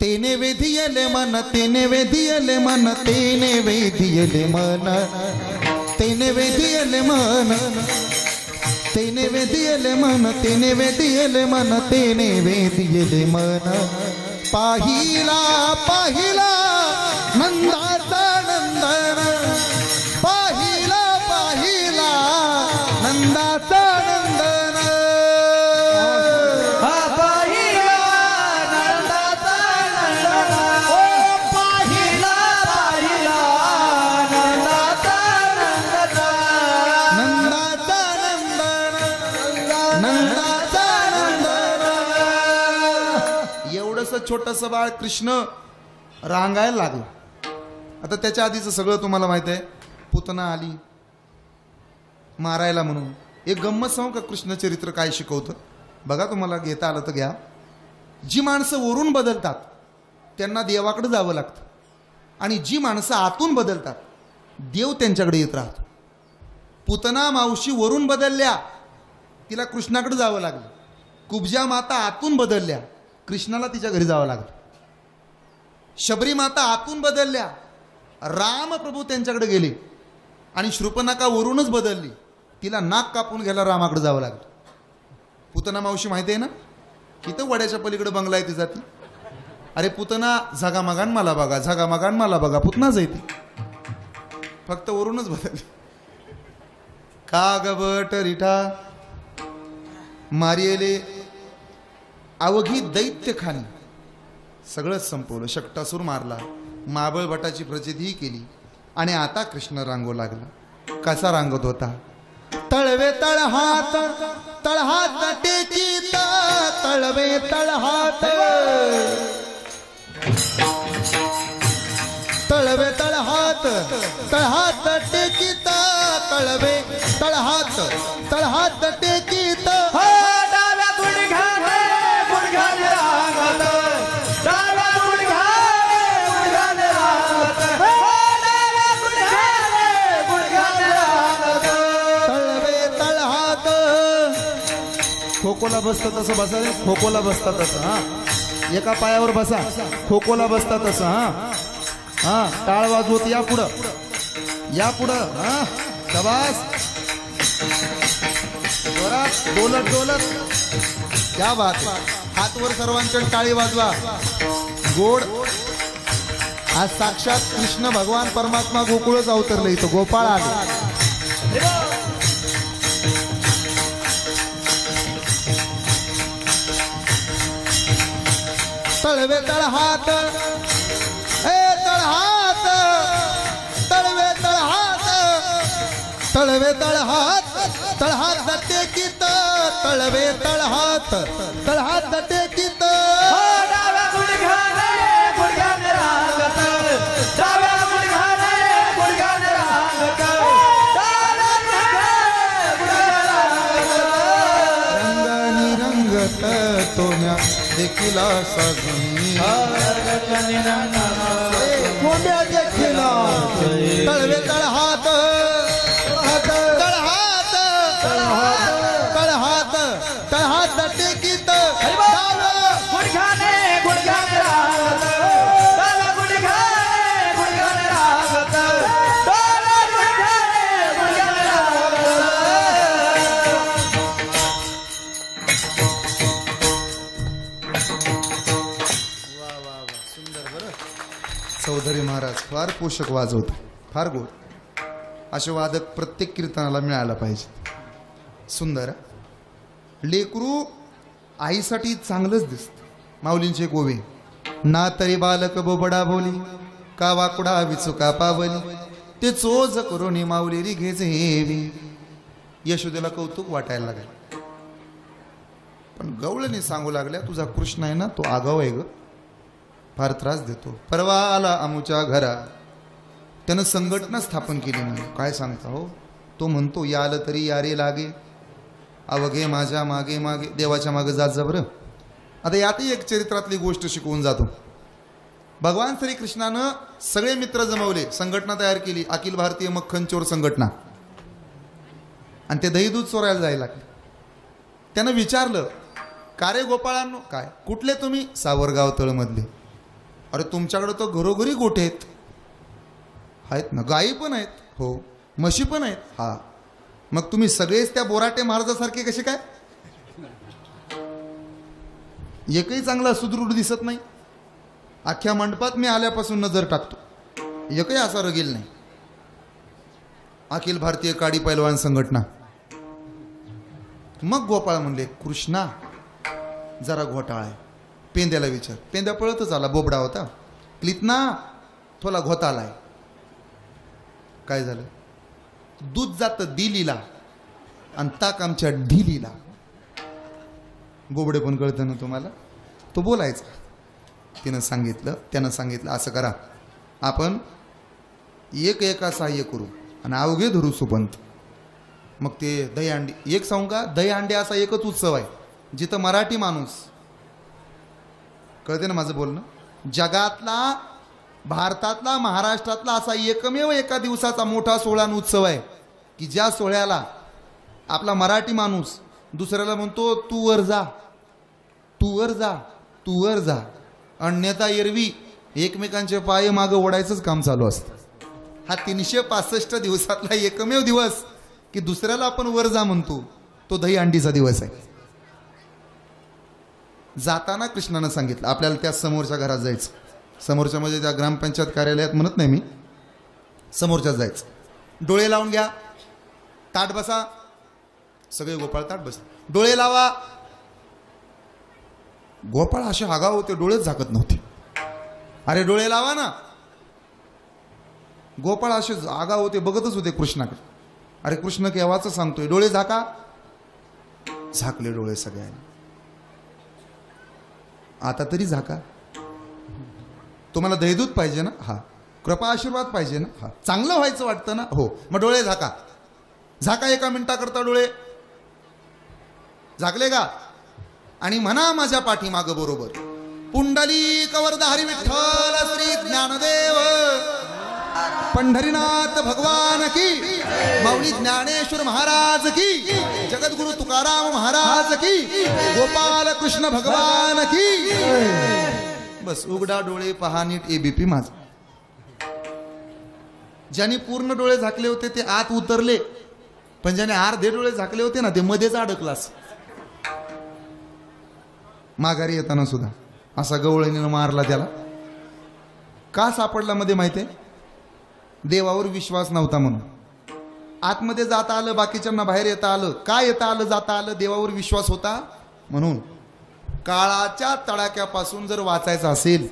[SPEAKER 1] तेने वेधियले मन, तेने वेधियले मन, तेने वेधियले मन, तेने वेधियले मन, तेने वेधियले मन, तेने वेधियले मन, तेने वेधियले मन. पाहिला पाहिला नंदाचा नंदन, पाहिला पाहिला नंदाचा नंदन. छोटस बाळ कृष्ण रांगायला लागलं. आता त्याच्या आधीच सगळं तुम्हाला माहित आहे. पुतना आली मारायला म्हणून. एक गंमत सांगू का कृष्ण चरित्र काय शिकवतं बघा. तुम्हाला घेता आलं तर घ्या. जी माणसं वरून बदलतात त्यांना देवाकडे जावं लागतं, आणि जी माणसं आतून बदलतात देव त्यांच्याकडे येत राहतो. पुतना मावशी वरून बदलल्या, तिला कृष्णाकडे जावं लागलं. कुब्जा माता आतून बदलल्या, कृष्णाला तिच्या घरी जावं लागलं. शबरी माता आतून बदलल्या, राम प्रभू त्यांच्याकडे गेले. आणि शृपनका वरूनच बदलली, तिला नाक कापून घ्यायला रामाकडे जावं लागलं. पुतना मावशी माहिती आहे ना, इथं वड्याच्या पलीकडे बंगला आहे तिचा. ती अरे पुतना झगामगान मला बघा, झगामगान मला बघा, पुतनाच आहे ती, फक्त वरूनच बदलली. का गबट रिठा मारियले अवघी दैत्य खाणी सगळंच संपवलं. शकटासूर मारला, माबळ भटाची प्रचिती केली. आणि आता कृष्ण रांगू लागला. कसा रांगत होता. तळवे तळहात तळहात टेकीत, तळवे तळहात, तळवे तळहात तळहात टेकीत, तळवे तळहात तळहात टेकीत. खोकोला बसता तसं बसा रे. खोकोला बसता तसं. हा, एका पायावर बसा. खोकोला बसता तसं. हा हा, टाळ वाजवत या पुढं, या पुढं. हा, शबास. जोरात डोलत डोलत. क्या बात. हातवर सर्वांच्या टाळी वाजवा. गोड. आज साक्षात कृष्ण भगवान परमात्मा गोकुळच अवतरले. इथं गोपाळ आले. तळवे तळहात, ए तळहात, तळवे तळहात, तळवे तळहात तळहात टेकीत तळवे तळहात तळहात टेकीत
[SPEAKER 2] डाव्या गुडघ्याने गुडघ्याने रांगत डाव्या गुडघ्याने गुडघ्याने रांगत
[SPEAKER 1] रंगानी रंगत तोम्या देखिला साजनी
[SPEAKER 3] कोंब्या देखिला
[SPEAKER 1] तळवे तळहात तळहात तळहात तळहात टेकीत
[SPEAKER 2] गुडघ्याने गुडघ्याने रांगत डाव्या गुडघ्याने गुडघ्याने रांगत डाव्या गुडघ्याने गुडघ्याने
[SPEAKER 1] चौधरी महाराज फार पोषक वाजवत फार गोड असे वादक प्रत्येक कीर्तनाला मिळायला पाहिजे सुंदर लेकरू आईसाठी चांगलंच दिसत माऊलींचे गोवे ना तरी बालक बोबडा बोली का वाकुडा विचुका पावली ते चोज करून माऊली री घेचे हेवी यशोदेला कौतुक वाटायला लागले पण गवळणी सांगू लागल्या तुझा कृष्ण आहे ना तो आगाव आहे ग फार त्रास देतो परवा आला आमुच्या घरा त्यानं संघटना स्थापन केली म्हणून काय सांगता हो तो म्हणतो या आलं तरी यारे लागे अवघे माझ्या मागे मागे देवाच्या मागे जात जा बरं आता यातही एक चरित्रातली गोष्ट शिकवून जातो भगवान श्रीकृष्णानं सगळे मित्र जमवले संघटना तयार केली अखिल भारतीय मक्खन चोर संघटना आणि ते दही दूध चोरायला जायला लागले त्यानं विचारलं का रे गोपाळांनो काय कुठले तुम्ही सावरगाव तळमधले अरे तुमच्याकडे तर घरोघरी गोठे आहेत ना गायी पण आहेत हो म्हशी पण आहेत हा मग तुम्ही सगळेच त्या बोराटे महाराजासारखे कसे काय एकही चांगला सुदृढ दिसत नाही अख्ख्या मंडपात मी आल्यापासून नजर टाकतो एकही असा रगील नाही अखिल भारतीय काडी पैलवान संघटना मग गोपाळ म्हणले कृष्णा जरा घोटाळा आहे पेंद्याला विचार पेंद्या पळतच आला बोबडा होता क्लितना थोला घोतालाय काय झालं दूध जातं दिलीला आणि ताक आमच्या ढिलीला बोबडे पण कळतं ना तुम्हाला तो बोलायचा त्यानं सांगितलं असं करा आपण एक एका सहाय्य करू आणि अवघे धरू सुपंत मग ते दही अंडी एक सांगू का दही अंडे असा एकच उत्सव आहे जिथं मराठी माणूस कळते ना माझं बोलणं जगातला भारतातला महाराष्ट्रातला असा एकमेव एका दिवसाचा मोठा सोहळा आणि उत्सव आहे की ज्या सोहळ्याला आपला मराठी माणूस दुसऱ्याला म्हणतो तू वर जा तू वर जा तू वर जा अन्यथा एरवी एकमेकांचे पाय मागं ओढायचंच काम चालू असतं हा 365 दिवसातला एकमेव दिवस की दुसऱ्याला आपण वर जा म्हणतो तो दही अंडीचा दिवस आहे जाताना कृष्णानं सांगितलं आपल्याला त्या समोरच्या घरात जायचं समोरच्या म्हणजे त्या ग्रामपंचायत कार्यालयात म्हणत नाही मी समोरच्यात जायचं डोळे लावून घ्या ताट बसा सगळे गोपाळ ताट बस डोळे लावा गोपाळ असे आगाव होते डोळेच झाकत नव्हते अरे डोळे लावा ना गोपाळ असे आगाव होते बघतच होते कृष्णाकडे अरे कृष्ण केव्हाच सांगतोय डोळे झाका झाकले डोळे सगळ्यांनी आता तरी झाका तुम्हाला दहीदूत पाहिजे ना हा कृपा आशीर्वाद पाहिजे ना हा चांगलं व्हायचं वाटतं ना हो मग डोळे झाका झाका 1 मिनिटाकरता डोळे झाकले का आणि म्हणा माझ्या पाठीमागं बरोबर पुंडली कवरधारी विठ्ठल श्री ज्ञानदेव पंढरीनाथ भगवान की माऊली ज्ञानेश्वर महाराज की जगद्गुरु तुकाराम महाराज की गोपाल कृष्ण भगवान की बस उघडा डोळे पहा नीट एबीपी माझा ज्यांनी पूर्ण डोळे झाकले होते ते आत उतरले पण ज्याने अर्धे डोळे झाकले होते ना ते मध्येच अडकलास माघारी येताना सुद्धा असा गवळणीनं मारला त्याला का सापडला मध्ये माहितीये देवावर विश्वास नव्हता म्हणून आतमध्ये जाता आलं बाकीच्यांना बाहेर येता आलं काय येता आलं जाता आलं देवावर विश्वास होता म्हणून काळाच्या तडाख्यापासून जर वाचायचं असेल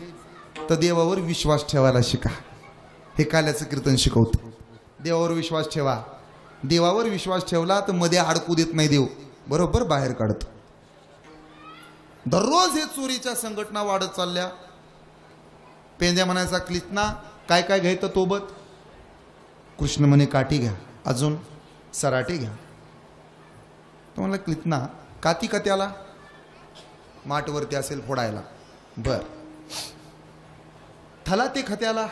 [SPEAKER 1] तर देवावर विश्वास ठेवायला शिका हे काल्याचं कीर्तन शिकवतं देवावर विश्वास ठेवा देवावर विश्वास ठेवला तर मध्ये अडकू देत नाही देव, बरोबर बाहेर काढत. दररोज हे चोरीच्या संघटना वाढत चालल्या. पेंद्या म्हणायचा क्लितना काय काय घ्यायचं तोबत. कृष्ण म्हणे काठी घ्या, अजून सराटे घ्या. तो म्हणला क्लितना काती का त्याला, माटवरती असेल फोडायला. बर थला ते खत्याला.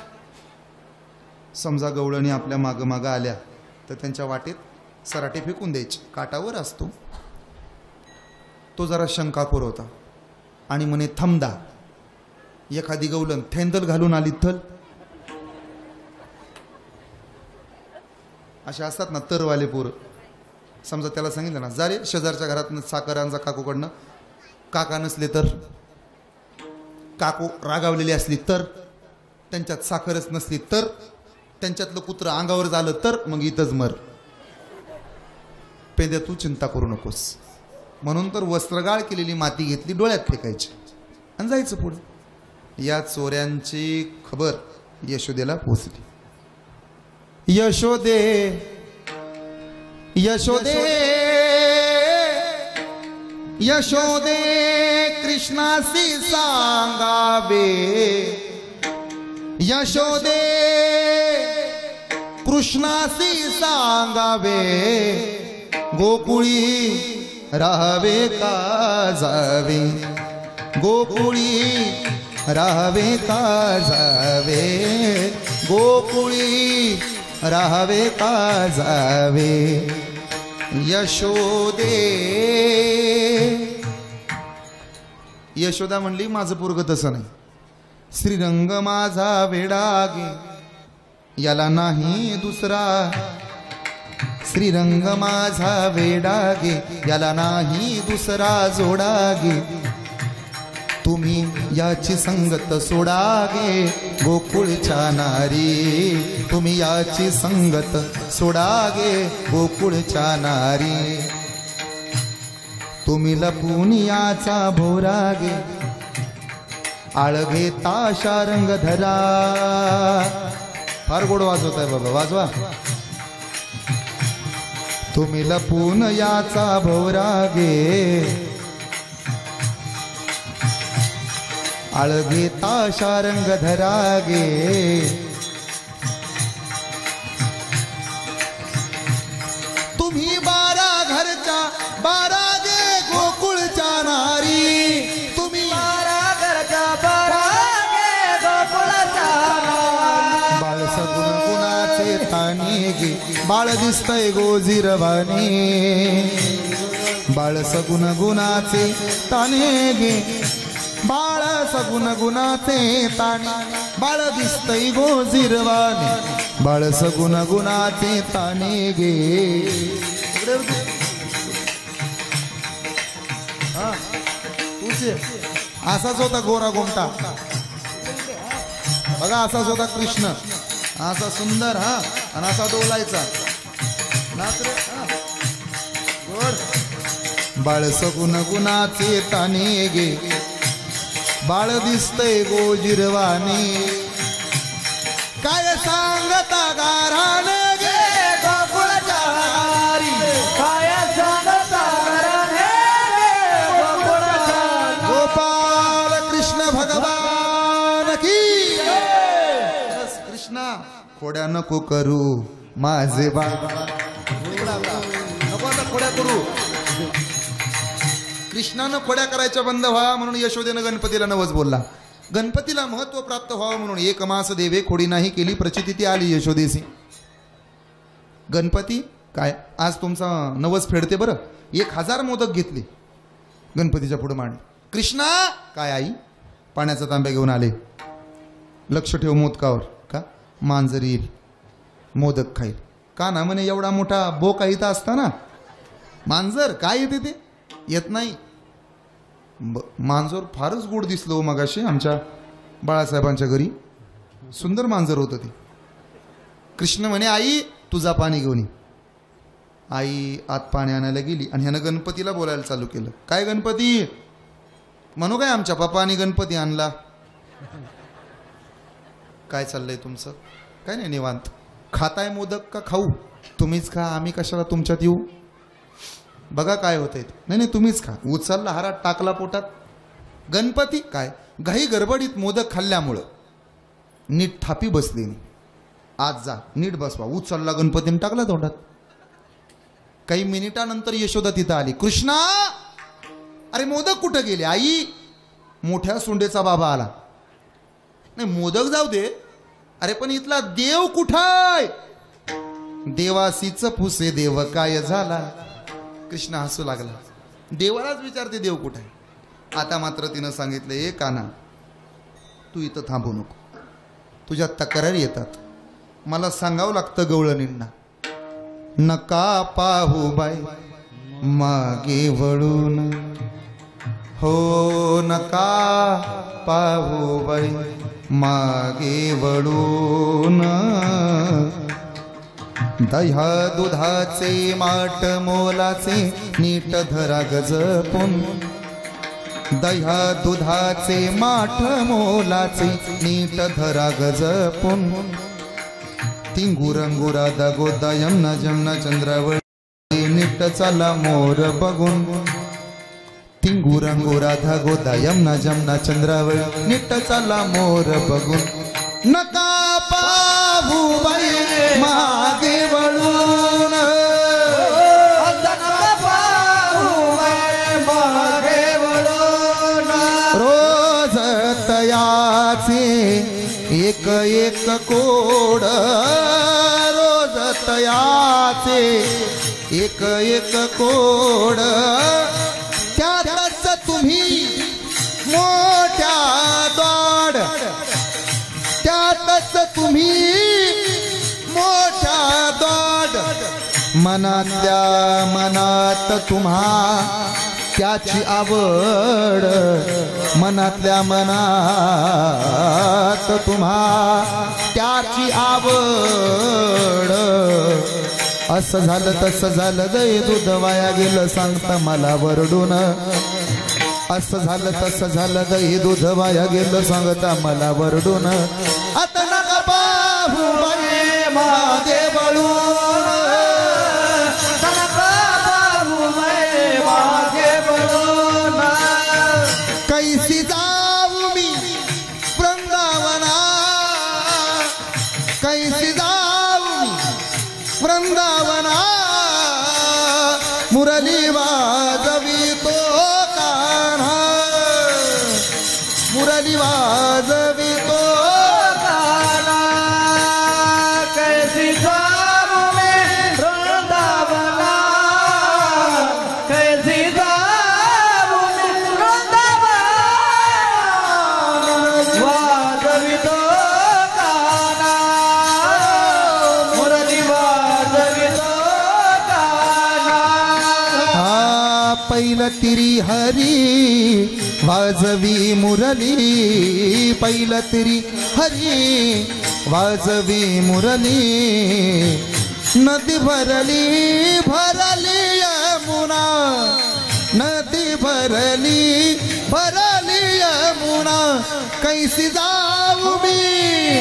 [SPEAKER 1] समजा गवळणी आपल्या मागं मागं आल्या तर त्यांच्या वाटेत सराटे फेकून द्यायचे, काटावर असतो. तो जरा शंकाखोर होता आणि म्हणे थमदा. एखादी गवलन थेंदल घालून आली थल, असे असतात ना तरवाले पोरं. समजा त्याला सांगितलं ना जा रे शेजारच्या घरातनं साखरांचा काकूकडनं, काका नसले तर, काकू रागावलेली असली तर, त्यांच्यात साखरच नसली तर, त्यांच्यातलं कुत्रं अंगावर झालं तर मग इथंच मर. पेंद्या तू चिंता करू नकोस. म्हणून तर वस्त्रगाळ केलेली माती घेतली, डोळ्यात फेकायची आणि जायचं पुढे. या चोऱ्यांची खबर यशोदेला पोहोचली. यशोदे यशोदे यशोदे कृष्णासी सांगावे. यशोदे कृष्णासी सांगावे. गोकुळी राहावे का जावे. गोकुळी राहावे का जावे. गोकुळी राहावे का जावे. यशोदे. यशोदा म्हणली माझं पोरग तसं नाही. श्रीरंग माझा वेडागे याला नाही दुसरा. श्रीरंग माझा वेडागे याला नाही दुसरा जोडागे. तुम्ही याची संगत सोडागे गोकुळच्या नारी. तुम्ही याची संगत सोडागे गोकुळच्या नारी. तुम्ही लपून याचा भोरागे आळगे ताशा रंग धरा. फार गोड वाजवत आहे बाबा, वाजवा. तुम्ही लपून याचा भोरागे आळगे ताशा रंग धरागे. तुम्ही 12 घरच्या 12 गे गोकुळच्या नारी. तुम्ही
[SPEAKER 2] 12 घरच्या 12 गे गोकुळच्या नारी.
[SPEAKER 1] बाळ सगुण गुणाचे ताने गे बाळ दिसतय गोजिरवाने. बाळ सगुण गुणाचे ताने गे बाळ सगुण गुणाचे ताने. बाळ दिसतय गोजिरवाने. बाळ सगुण गुणाचे ताने गे. असाच होता गोरा गोमटा बघा. असाच होता कृष्ण, असा सुंदर हा आणि असा डोलायचा. बाळ सगुण गुणाचे ताने गे बाळ दिसतय गोजिरवाने. काय सांगता गाराने गे
[SPEAKER 2] गोकुळच्या नारी. काय सांगता गाराने गे गोकुळच्या नारी.
[SPEAKER 1] गोपाल कृष्ण भगवान की. कृष्णा खोड्या नको करू माझे बाबा. नको आता खोड्या करू. कृष्णानं खोड्या करायच्या बंद व्हा म्हणून यशोदेनं गणपतीला नवस बोलला. गणपतीला महत्व प्राप्त व्हावं म्हणून 1 मास देवे खोडी नाही केली. प्रचिती ती आली यशोदेसी. गणपती काय आज तुमचा नवस फेडते बरं. 1000 मोदक घेतले गणपतीच्या पुढे मांडले. कृष्णा काय आई पाण्याचा तांब्या घेऊन आले. लक्ष ठेव मोदकावर. का मांजर येईल मोदक खाईल. का ना म्हणे एवढा मोठा बोका इथं असताना मांजर काय येते ते येत नाही. मांजर फारच गोड दिसलो मगाशी आमच्या बाळासाहेबांच्या घरी. सुंदर मांजर होतं ते. कृष्ण म्हणे आई तुझा पाणी घेऊन ये. आई आत पाणी आणायला गेली आणि ह्यानं गणपतीला बोलायला चालू केलं. काय गणपती म्हणू काय आमच्या पप्पानी गणपती आणला. काय चाललंय तुमचं. काय नाही निवांत. खाताय मोदक का खाऊ? तुम्हीच खा, आम्ही कशाला तुमच्यात येऊ? बघा काय होतंय. नाही नाही तुम्हीच खा. उचलला हारात, टाकला पोटात. गणपती काय घाई गडबडीत मोदक खाल्ल्यामुळं नीट थापी बसली नाही. आज जा नीट बसवा. उचलला गणपतीने, टाकला तोंडात. काही मिनिटानंतर यशोदा तिथं आली. कृष्णा, अरे मोदक कुठं गेले? आई, मोठ्या सोंडेचा बाबा आला. नाही मोदक जाऊ दे, अरे पण इथला देव कुठाय? देवासीच फुसे देव काय झाला. कृष्ण हसू लागला. देवालाच विचारते देव कुठाय. आता मात्र तिनं सांगितलं, ए काना, तू इथं थांबू नको. तुझ्या तक्रारी येतात, मला सांगावं लागतं गवळणींना. नका पाहू बाई मागे वळून, हो नका पाहू बाई मागे वळून. दह्या दुधाचे माठ मोलाचे नीट धरा गजपून. दह्या दुधाचे माठ मोलाचे नीट धरा गजपून. तिंगुरंगुरा दगोदा यमना जमना चंद्रावळी नीट चाला मोर बघून. तिंगुरंगुरा दगोदा यमना जमना चंद्रावळी नीट चाला मोर बघून. नका पाहू बाई मागे वळून,
[SPEAKER 2] नका पाहू बाई मागे वळून.
[SPEAKER 1] रोज तयाचे एक एक कोड, रोज तयाचे एक एक कोड. त्यातच तुम्ही मोठ्या द्वाड, त्यातच तुम्ही मोठ्या द्वाड. मनातल्या मनात तुम्हा त्याची आवड, मनातल्या मनात तुम्हा त्याची आवड. असं झालं तसं झालं, दही दूध वाया गेलं सांगता मला वरडून. असं झालं तसं झालं, दही दूध वाया गेलं सांगता मला वरडून. आता नका पाहू बाई मागे वळून,
[SPEAKER 2] नका पाहू बाई मागे वळून.
[SPEAKER 1] कैसी जाऊ मी वृंदावना, कैसी जाऊ मी वृंदावना. मुरली वाजवी तो कान्हा, मुरली वाजवी तो
[SPEAKER 2] कान्हा. कैसी जाऊ मैं वृंदावना, कैसी जाऊ मैं वृंदावना. वाजवी तो कान्हा, मुरली वाजवी तो कान्हा.
[SPEAKER 1] पहिलं तिरी हरी वाजवी मुरली, पहिलं तिरी हरी वाजवी मुरली. नदी भरली भरली यमुना, नदी भरली भरली यमुना. कैसी जाऊ मी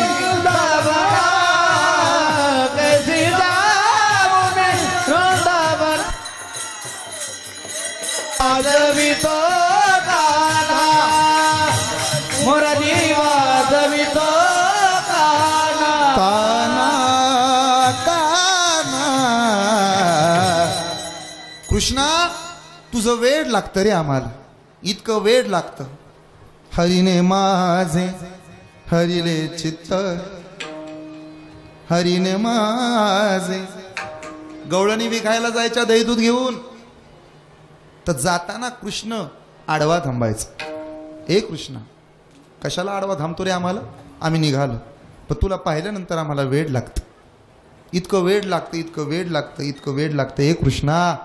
[SPEAKER 2] वृंदावना, कैसी जाऊ मैं वृंदावन. वाजवी तो कान्हा, मुरली वाजवी तो कान्हा.
[SPEAKER 1] काना काना. कृष्णा, तुझं वेड लागतं रे आम्हाला, इतकं वेड लागतं. हरीने माझे हरिले चित्त, हरीने माझे. गवळणी विकायला जायच्या दही दूध घेऊन, तर जाताना कृष्ण आडवा थांबायचा. ए कृष्णा, कशाला आडवा थांबतो रे आम्हाला? आम्ही निघालो, पण तुला पाहिल्यानंतर आम्हाला वेड लागतं. इतकं वेड लागतं, इतकं वेड लागतं, इतकं वेड लागतं. ए कृष्णा,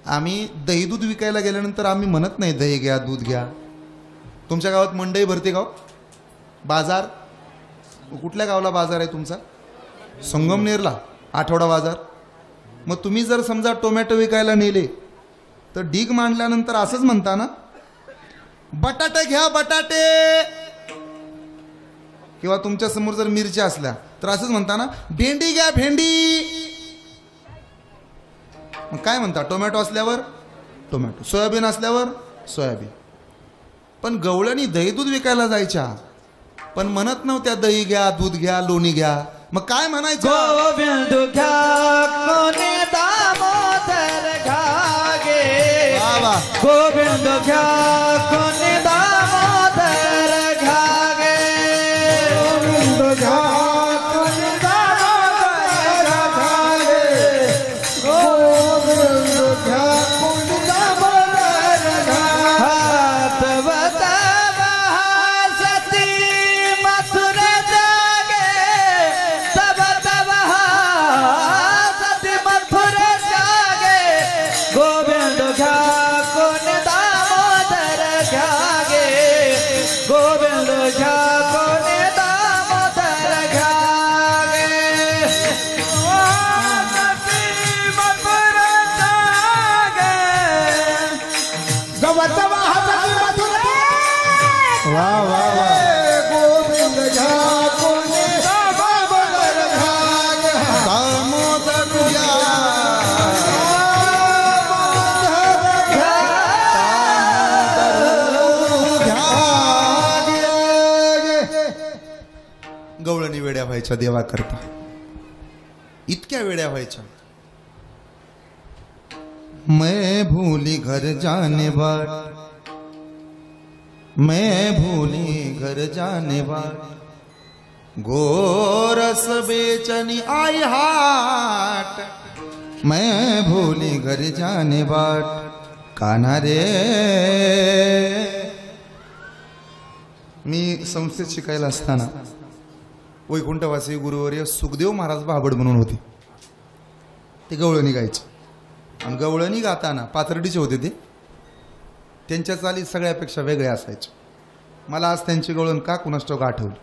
[SPEAKER 1] आम्ही दही दूध विकायला गेल्यानंतर आम्ही म्हणत नाही दही घ्या दूध घ्या. तुमच्या गावात मंडई भरते गाव बाजार? कुठल्या गावाला बाजार आहे तुमचा? संगमनेरला आठवडा बाजार. मग तुम्ही जर समजा टोमॅटो विकायला नेले तर ढीग मांडल्यानंतर असंच म्हणता ना, बटाटे घ्या बटाटे. किंवा तुमच्या समोर जर मिरच्या असल्या तर असंच म्हणता ना, भेंडी घ्या भेंडी. मग काय म्हणता, टोमॅटो असल्यावर टोमॅटो, सोयाबीन असल्यावर सोयाबीन. पण गवळणी दही दूध विकायला जायच्या, पण म्हणत नव्हत्या दही घ्या, दूध घ्या, लोणी घ्या. मग काय म्हणायचं,
[SPEAKER 2] गोविंद घ्या कोणी दामोदर घ्यागे. गोविंद घ्या कोणी दामोदर घ्यागे. गोविंद घ्या कोणी दामोदर घ्यागे. गोविंद घ्या कोणी दामोदर घ्यागे. सती मथुर जागे. तब तब सती मथुर जागे. गोविंद घ्या कोणी दामोदर घ्यागे. गोविंद घ्या कोणी दामोदर घ्यागे. सती मथुर जागे. गवत वाहती मथुर.
[SPEAKER 3] वा वा वा. गोविंद घ्या कोणी दामोदर घ्यागे.
[SPEAKER 1] दामोदर घ्या. गवळणी वेड्या व्हायच्या देवा करता, इतक्या वेड्या व्हायच्या. मैं भूली घर जाने बाट, मैं भूली घर जाने बाट, गोरस बेचनी आई हाट. मैं भूली घर जाने बाट, कान्हा रे. मी संस्थेत शिकायला असताना वैकुंठवासी गुरुवर्य सुखदेव महाराज भाबड म्हणून होते. ते गवळणी गायचे आणि गवळणी गाताना पाथर्डीचे होते ते. त्यांच्या चाली सगळ्यापेक्षा वेगळ्या असायच्या. मला आज त्यांची गवळण का कुणास ठाऊक आठवली.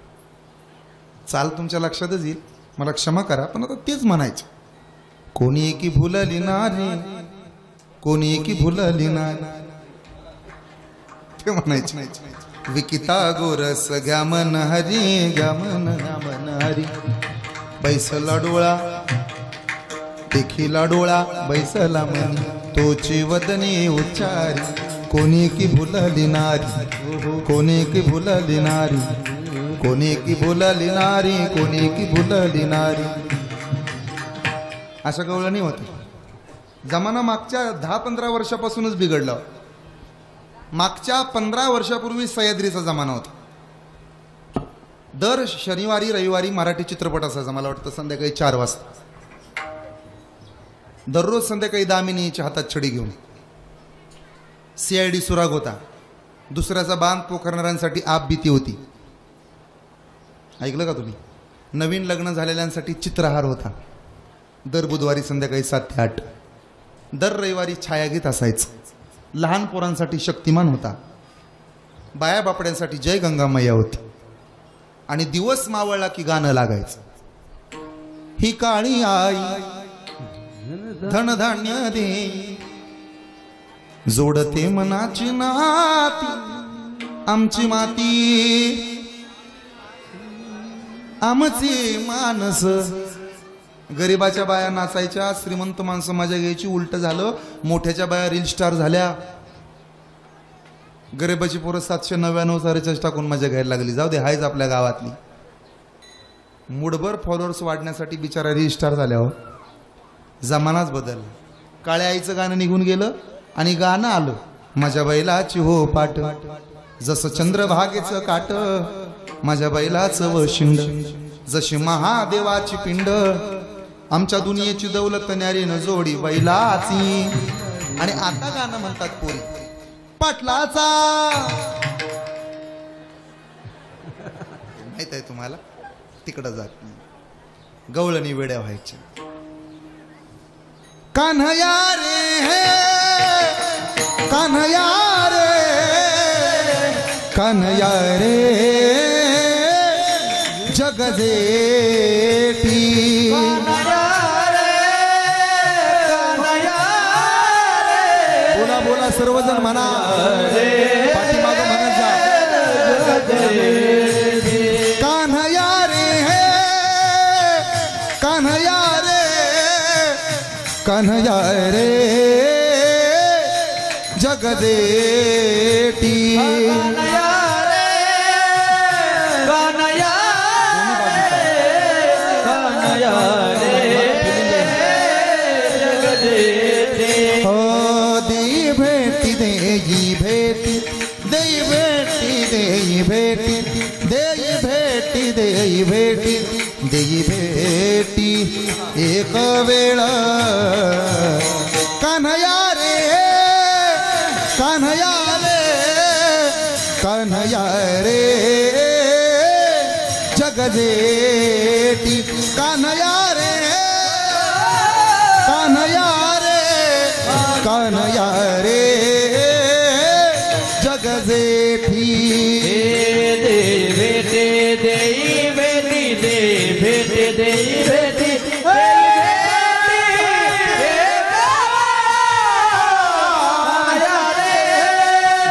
[SPEAKER 1] चाल तुमच्या लक्षातच येईल, मला क्षमा करा, पण आता तेच म्हणायचं. कोणी एकी भुलली नारी, कोणी एकी भुलली नारी, ते म्हणायचे. विकिता गोरस घ्या मन हरी, घ्या मन हरी. बैसला डोळा देखीला डोळा, बैसला मन तोची वदनी उच्चारी. कोणी की भुलली नारी, कोणी की भुलली नारी, कोणी की भुलली नारी, कोणी की भुलली नारी. अशा गवळणी होती. जमाना मागच्या 10-15 वर्षापासूनच बिघडला. मागच्या 15 वर्षापूर्वी सह्याद्रीचा जमाना होता. दर शनिवारी रविवारी मराठी चित्रपट असायचा, मला वाटतं संध्याकाळी 4 वाजता. दररोज संध्याकाळी दामिनीच्या हातात छडी घेऊन. CID सुराग होता. दुसऱ्याचा बांध पोखरणाऱ्यांसाठी आप भीती होती. ऐकलं का तुम्ही? नवीन लग्न झालेल्यांसाठी चित्रहार होता. दर बुधवारी संध्याकाळी 7 ते 8. दर रविवारी छायागीत असायचं. लहान पोरांसाठी शक्तिमान होता. बाया बापड्यांसाठी जय गंगा मैया होती. आणि दिवस मावळला की गाणं लागायचं. ही काळी आई धनधान्य दे, जोडते मनाची नाती, आमची माती आमचे मानस. गरीबाच्या बाया नाचायच्या, श्रीमंत माणसं मजा घ्यायची. उलट झालं, मोठ्याच्या बाया रील स्टार झाल्या. गरीबाची पोरं 799 टाकून मजा घ्यायला लागली. जाऊ दे, हायच आपल्या गावातली. मुठभर फॉलोअर्स वाढण्यासाठी बिचारा रील स्टार झाल्या. हो, जमानाच बदलला. काळ्या आईचं गाणं निघून गेलं आणि गाणं आलं माझ्या बैलाची हो पाट, जसं चंद्रभागेचं काट, माझ्या बैलाचं व शिंड, जशी महादेवाची पिंड, आमच्या दुनियेची दौलत न्यारीनं जोडी बैलाची. आणि आता गाणं म्हणतात पोरी पाटलाचा. माहित आहे तुम्हाला? तिकडं जात नाही. गवळणी वेड्या व्हायच्या. कान्हया रे हे कान्हया रे, कान्हया रे जग जेठी. बोला बोला सर्वजण म्हणा, पाठीमागं म्हणत जा. कान्हया कन्हैया रे जगदेटी
[SPEAKER 2] कन्हैया रे कन्हैया कन्हैया रे जगदेटी
[SPEAKER 1] हो देई भेटी देई भेटी देई भेटी देई भेटी देई भेटी देई भेटी देई भेटी एक वेळा कन्हैया रे कन्हैया रे कन्हैया रे जगदेटी कन्हैया रे कन्हैया रे कन्हैया रे जगदेठी
[SPEAKER 2] दे बेटे देई बेटी दे बेटे देई बेटी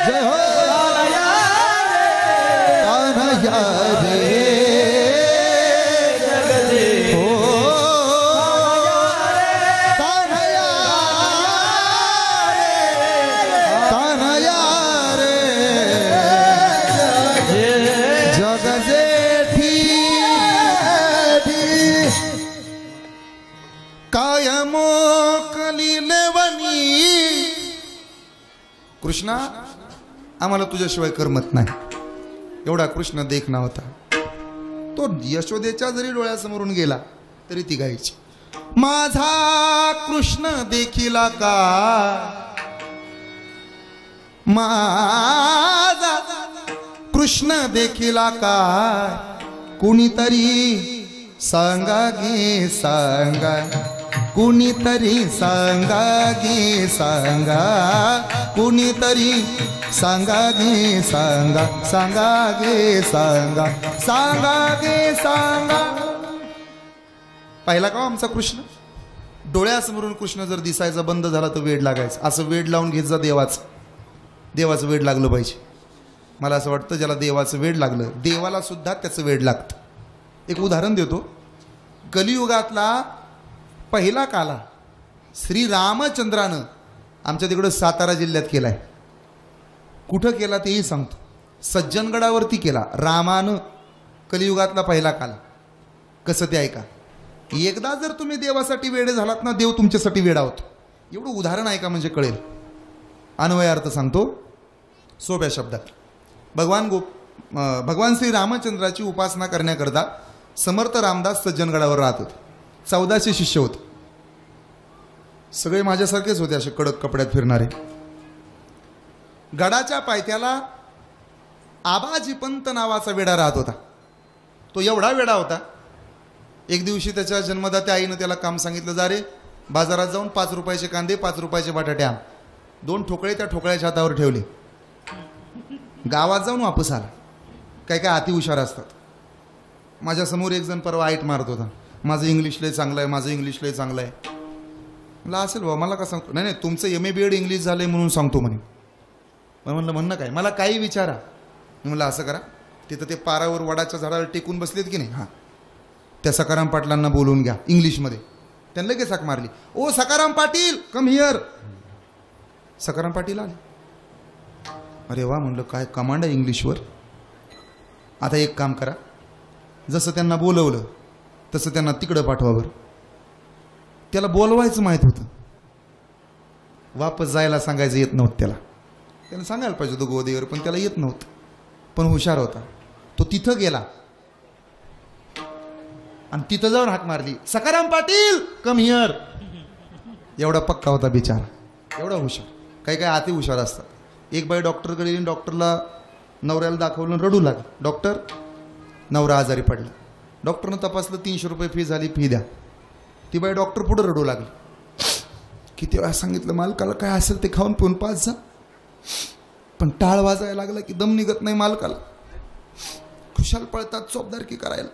[SPEAKER 1] जय हो कन्हैया रे हो कन्हैया रे कन्हैया रे जगदेठी कायमो कलिलेवनी कृष्णा आम्हाला तुझ्याशिवाय करमत नाही एवढा कृष्ण देखना होता तो यशोदेच्या जरी डोळ्यासमोरून गेला तरी ती गायची माझा कृष्ण देखिला का माझा कृष्ण देखिला का कुणीतरी सांगा गे सांगा कुणीतरी सांगा गे सांगा कुणीतरी सांगा गे सांगा सांगा गे सांगा सांगा गे सांगा पाहिला का आमचा कृष्ण डोळ्यासमोरून कृष्ण जर दिसायचा बंद झाला तर वेड लागायचं असं वेड लावून घेत जा देवाचं वेड लागलं पाहिजे मला असं वाटतं ज्याला देवाचं वेड लागलं देवाला सुद्धा त्याचं वेड लागतं एक उदाहरण देतो कलियुगातला पहिला काला श्री रामचंद्रानं आमच्या तिकडं सातारा जिल्ह्यात केलाय कुठं केला तेही सांगतो सज्जनगडावरती केला रामानं कलियुगातला पहिला काला कसं ते ऐका एकदा जर तुम्ही देवासाठी वेडे झालात ना देव तुमच्यासाठी वेडा होतो एवढं उदाहरण ऐका म्हणजे कळेल अन्वयार्थ सांगतो सोप्या शब्दात भगवान श्री रामचंद्राची उपासना करण्याकरता समर्थ रामदास सज्जनगडावर राहत होते 1400 शिष्य होते सगळे माझ्यासारखेच होते असे कडक कपड्यात फिरणारे गडाच्या पायथ्याला आबाजी पंत नावाचा वेडा राहत होता तो एवढा वेडा होता एक दिवशी त्याच्या जन्मदात्या आईनं त्याला काम सांगितलं जा रे बाजारात जाऊन 5 रुपयाचे कांदे 5 रुपयाचे बटाटे आण 2 ठोकळे त्या ठोकळ्याच्या हातावर ठेवले गावात जाऊन वापस आला काय काय अति हुशार असतात माझ्यासमोर एक जण परवा आईट मारत होता माझं इंग्लिश लय चांगलं आहे माझं इंग्लिश लय चांगलं आहे मला असेल बाबा मला का सांगतो नाही तुमचं MA BEd इंग्लिश झालंय म्हणून सांगतो म्हणे म्हणलं काय मला काही विचारा म्हणलं असं करा तिथं ते पारावर वडाच्या झाडावर टेकून बसलेत की नाही हां त्या सकाराम पाटलांना बोलवून घ्या इंग्लिशमध्ये त्यांना लगेच हाक मारली ओ सकाराम पाटील कम हिअर सकाराम पाटील आले अरे वा म्हणलं काय कमांड आहे इंग्लिशवर आता एक काम करा जसं त्यांना बोलवलं तसं त्यांना तिकडं पाठवा बरं त्याला बोलवायचं माहीत होतं वापस जायला सांगायचं येत नव्हतं त्याला सांगायला पाहिजे होतं गोदेवर पण त्याला येत नव्हतं पण हुशार होता तो तिथं गेला आणि तिथं जाऊन हाक मारली सकाराम पाटील कम हिअर एवढा पक्का होता बिचारा एवढा हुशार काही काही अति हुशार असतात एक बाई डॉक्टरकडे येऊन डॉक्टरला नवऱ्याला दाखवलं रडू लागलं डॉक्टर नवरा आजारी पडला डॉक्टरनं तपासलं 300 रुपये फी झाली फी द्या ती बाई डॉक्टर पुढे रडू लागली किती वेळा सांगितलं मालकाला काय असेल ते खाऊन पिऊन पाच जा पण टाळ वाजायला लागला की दम निघत नाही मालकाला खुशाल पळतात चोपदारकी करायला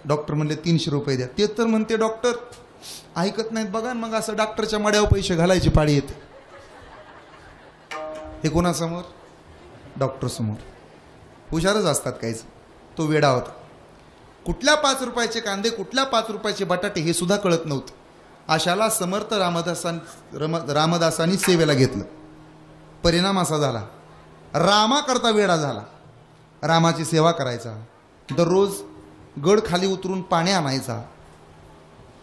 [SPEAKER 1] डॉक्टर म्हणले 300 रुपये द्या ते तर म्हणते डॉक्टर ऐकत नाहीत बघा मग असं डॉक्टरच्या मड्यावर पैसे घालायची पाळी येते हे कोणासमोर डॉक्टर समोर हुशारच असतात काहीच तो वेडा होता कुठल्या 5 रुपयाचे कांदे, कुठल्या 5 रुपयाचे बटाटे हे सुद्धा कळत नव्हतं. अशाला समर्थ रामदासांनी सेवेला घेतलं. परिणाम असा झाला, रामाकरता वेडा झाला. रामाची सेवा करायचा, दररोज गड खाली उतरून पाणी आणायचा.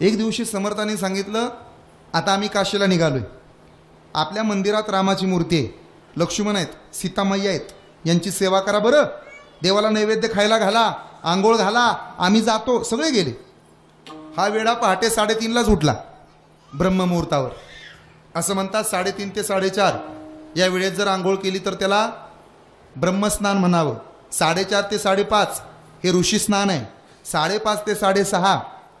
[SPEAKER 1] एक दिवशी समर्थांनी सांगितलं, आता आम्ही काशीला निघालोय. आपल्या मंदिरात रामाची मूर्ती आहे, लक्ष्मण आहेत, सीतामाई आहेत, यांची सेवा करा बरं. देवाला नैवेद्य खायला घाला, आंघोळ घाला, आम्ही जातो. सगळे गेले. हा वेडा पहाटे 3:30लाच उठला ब्रह्ममुहूर्तावर. असं म्हणतात 3:30 ते 4:30 या वेळेत जर आंघोळ केली तर त्याला ब्रह्मस्नान म्हणावं. 4:30 ते 5:30 हे ऋषी स्नान आहे. 5:30 ते 6:30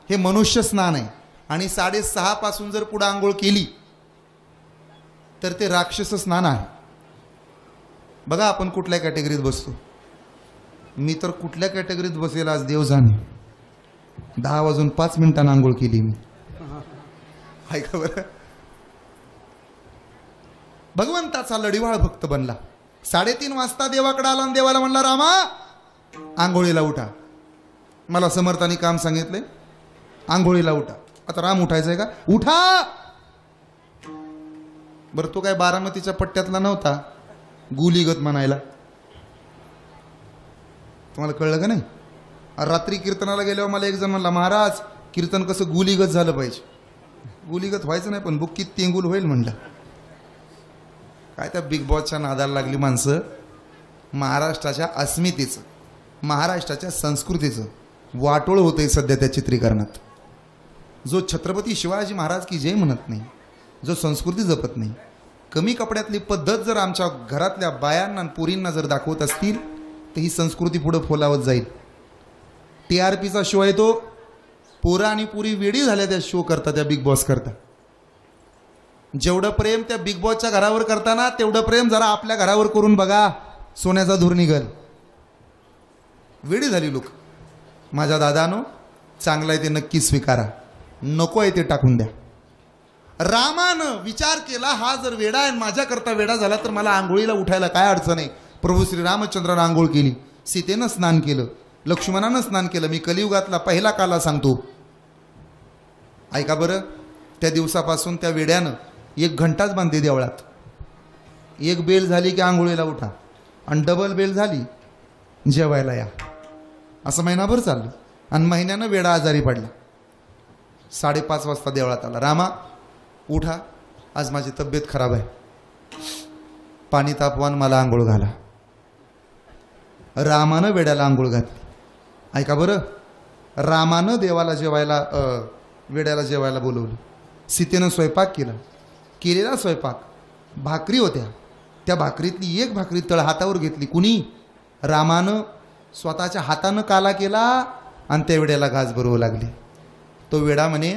[SPEAKER 1] हे मनुष्य स्नान आहे. आणि 6:30 पासून जर पुढे आंघोळ केली तर ते राक्षस स्नान आहे. बघा आपण कुठल्या कॅटेगरीत बसतो. मी तर कुठल्या कॅटेगरीत बसेल आज देव जाणे. 10:05 आंघोळ केली मी. ऐका बरं, भगवंताचा लढीवाळ भक्त बनला. 3:30 वाजता देवाकडे आला आणि देवाला म्हणला, रामा आंघोळीला उठा. मला समर्थांनी काम सांगितलंय, आंघोळीला उठा. आता राम उठायचंय का? उठा. बरं तो काय बारामतीच्या पट्ट्यातला नव्हता गुलीगत म्हणायला. तुम्हाला कळलं का नाही? रात्री कीर्तनाला गेल्यावर मला एक जण म्हणला, महाराज कीर्तन कसं गुलीगत झालं पाहिजे. गुलीगत व्हायचं नाही पण बुक्कीत तेंगुल होईल म्हणलं. काय त्या बिग बॉसच्या नादाला लागली माणसं. महाराष्ट्राच्या अस्मितेचं, महाराष्ट्राच्या संस्कृतीचं वाटोळ होतंय सध्या त्या चित्रीकरणात. जो छत्रपती शिवाजी महाराज की जय म्हणत नाही, जो संस्कृती जपत नाही, कमी कपड्यातली पद्धत जर आमच्या घरातल्या बायांना आणि पुरींना जर दाखवत असतील तर ही संस्कृती पुढे फोलावत जाईल. TRPचा शो आहे तो. पोरं आणि पुरी वेडी झाल्या त्या शो करता, त्या बिग बॉस करता. जेवढं प्रेम त्या बिग बॉसच्या घरावर करताना तेवढं प्रेम जरा आपल्या घरावर करून बघा, सोन्याचा धूर निघल. वेडी झाली लोक. माझ्या दादानो, चांगलं आहे ते नक्की स्वीकारा, नको आहे ते टाकून द्या. रामानं विचार केला, हा जर वेडा आहे माझ्याकरता वेडा झाला तर मला आंघोळीला उठायला काय अडचण आहे. प्रभू श्री रामचंद्रानं आंघोळ केली, सीतेनं स्नान केलं, लक्ष्मणानं स्नान केलं. मी कलियुगातला पहिला काला सांगतो. ऐका बरं, त्या दिवसापासून त्या वेड्यानं 1 घंटाच बांधली देवळात. 1 बेल झाली की आंघोळीला उठा, आणि डबल बेल झाली जेवायला या. असं महिनाभर चाललं. आणि महिन्यानं वेडा आजारी पडला. 5:30 वाजता देवळात आला, रामा उठा, आज माझी तब्येत खराब आहे, पाणी तापवान मला आंघोळ घाला. रामानं वेड्याला आंघोळ घातली. ऐका बरं, रामानं देवाला जेवायला वेड्याला जेवायला बोलवलं. सीतेनं स्वयंपाक केला. केलेला स्वयंपाक, भाकरी होत्या, त्या भाकरीतली 1 भाकरी तळ हातावर घेतली. कुणी? रामानं स्वतःच्या हातानं काला केला आणि त्या वेड्याला घास भरवू लागले. तो वेडा म्हणे,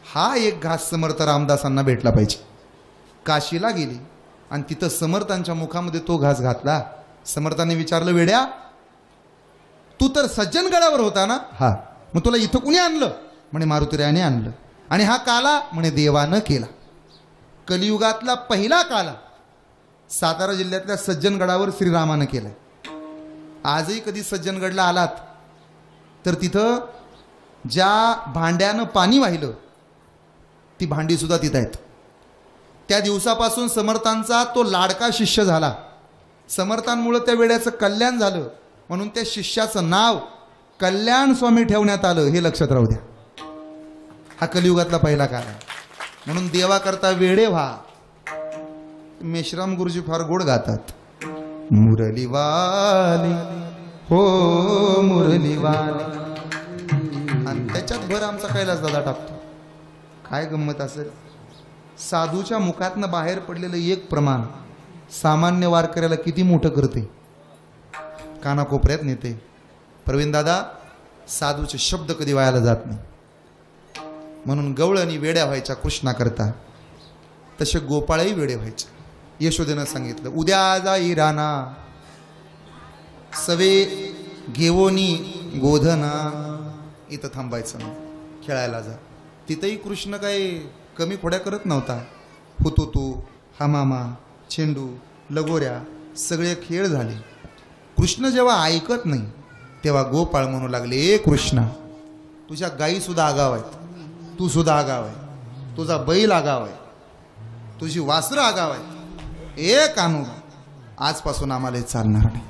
[SPEAKER 1] हा 1 घास समर्थ रामदासांना भेटला पाहिजे. काशीला गेली आणि तिथं समर्थांच्या मुखामध्ये तो घास घातला. समर्थांनी विचारलं, वेड्या तू तर सज्जनगडावर होता ना? हा. मग तुला इथं कुणी आणलं? म्हणे मारुतीरायाने आणलं. आणि हा काला? म्हणे देवानं केला. कलियुगातला पहिला काला सातारा जिल्ह्यातल्या सज्जनगडावर श्रीरामानं केलाय. आजही कधी सज्जनगडला आलात तर तिथं ज्या भांड्यानं पाणी वाहिलं ती भांडी सुद्धा तिथं आहेत. त्या दिवसापासून समर्थांचा तो लाडका शिष्य झाला. समर्थांमुळे त्या वेड्याचं कल्याण झालं म्हणून त्या शिष्याचं नाव कल्याण स्वामी ठेवण्यात आलं. हे लक्षात राहू द्या. हा कलियुगातला पहिला काळ आहे. म्हणून देवाकरता वेडे व्हा. मेश्राम गुरुजी फार गोड गातात, मुरलीवाले हो मुरलीवाले, आणि त्याच्यात भर आमचा कैलास दादा टाकतो. काय गंमत असेल. साधूच्या मुखातनं बाहेर पडलेलं 1 प्रमाण सामान्य वारकऱ्याला किती मोठं करते, कानाकोपऱ्यात नेते. प्रवीण दादा, साधूचे शब्द कधी वायाला जात नाही. म्हणून गवळणी वेड्या व्हायच्या कृष्णा करता, तसे गोपाळही वेडे व्हायचे. यशोदेनं सांगितलं, उद्या जाई राणा सवे घेवोनी गोधना. इथं थांबायचं नाही, खेळायला जा. तिथंही कृष्ण काही कमी खोड्या करत नव्हता. हुतुतू, हमामा, चेंडू, लगोऱ्या सगळे खेळ झाले. कृष्ण जेव्हा ऐकत नाही तेव्हा गोपाळ म्हणू लागले, ए कृष्णा, तुझ्या गायी सुद्धा आगाव आहेत, तू सुद्धा आगाव आहे, तुझा बैल आगाव आहे, तुझी वासरं आगाव आहे. ए कान्होबा, आजपासून आम्हाला हे चालणार नाही.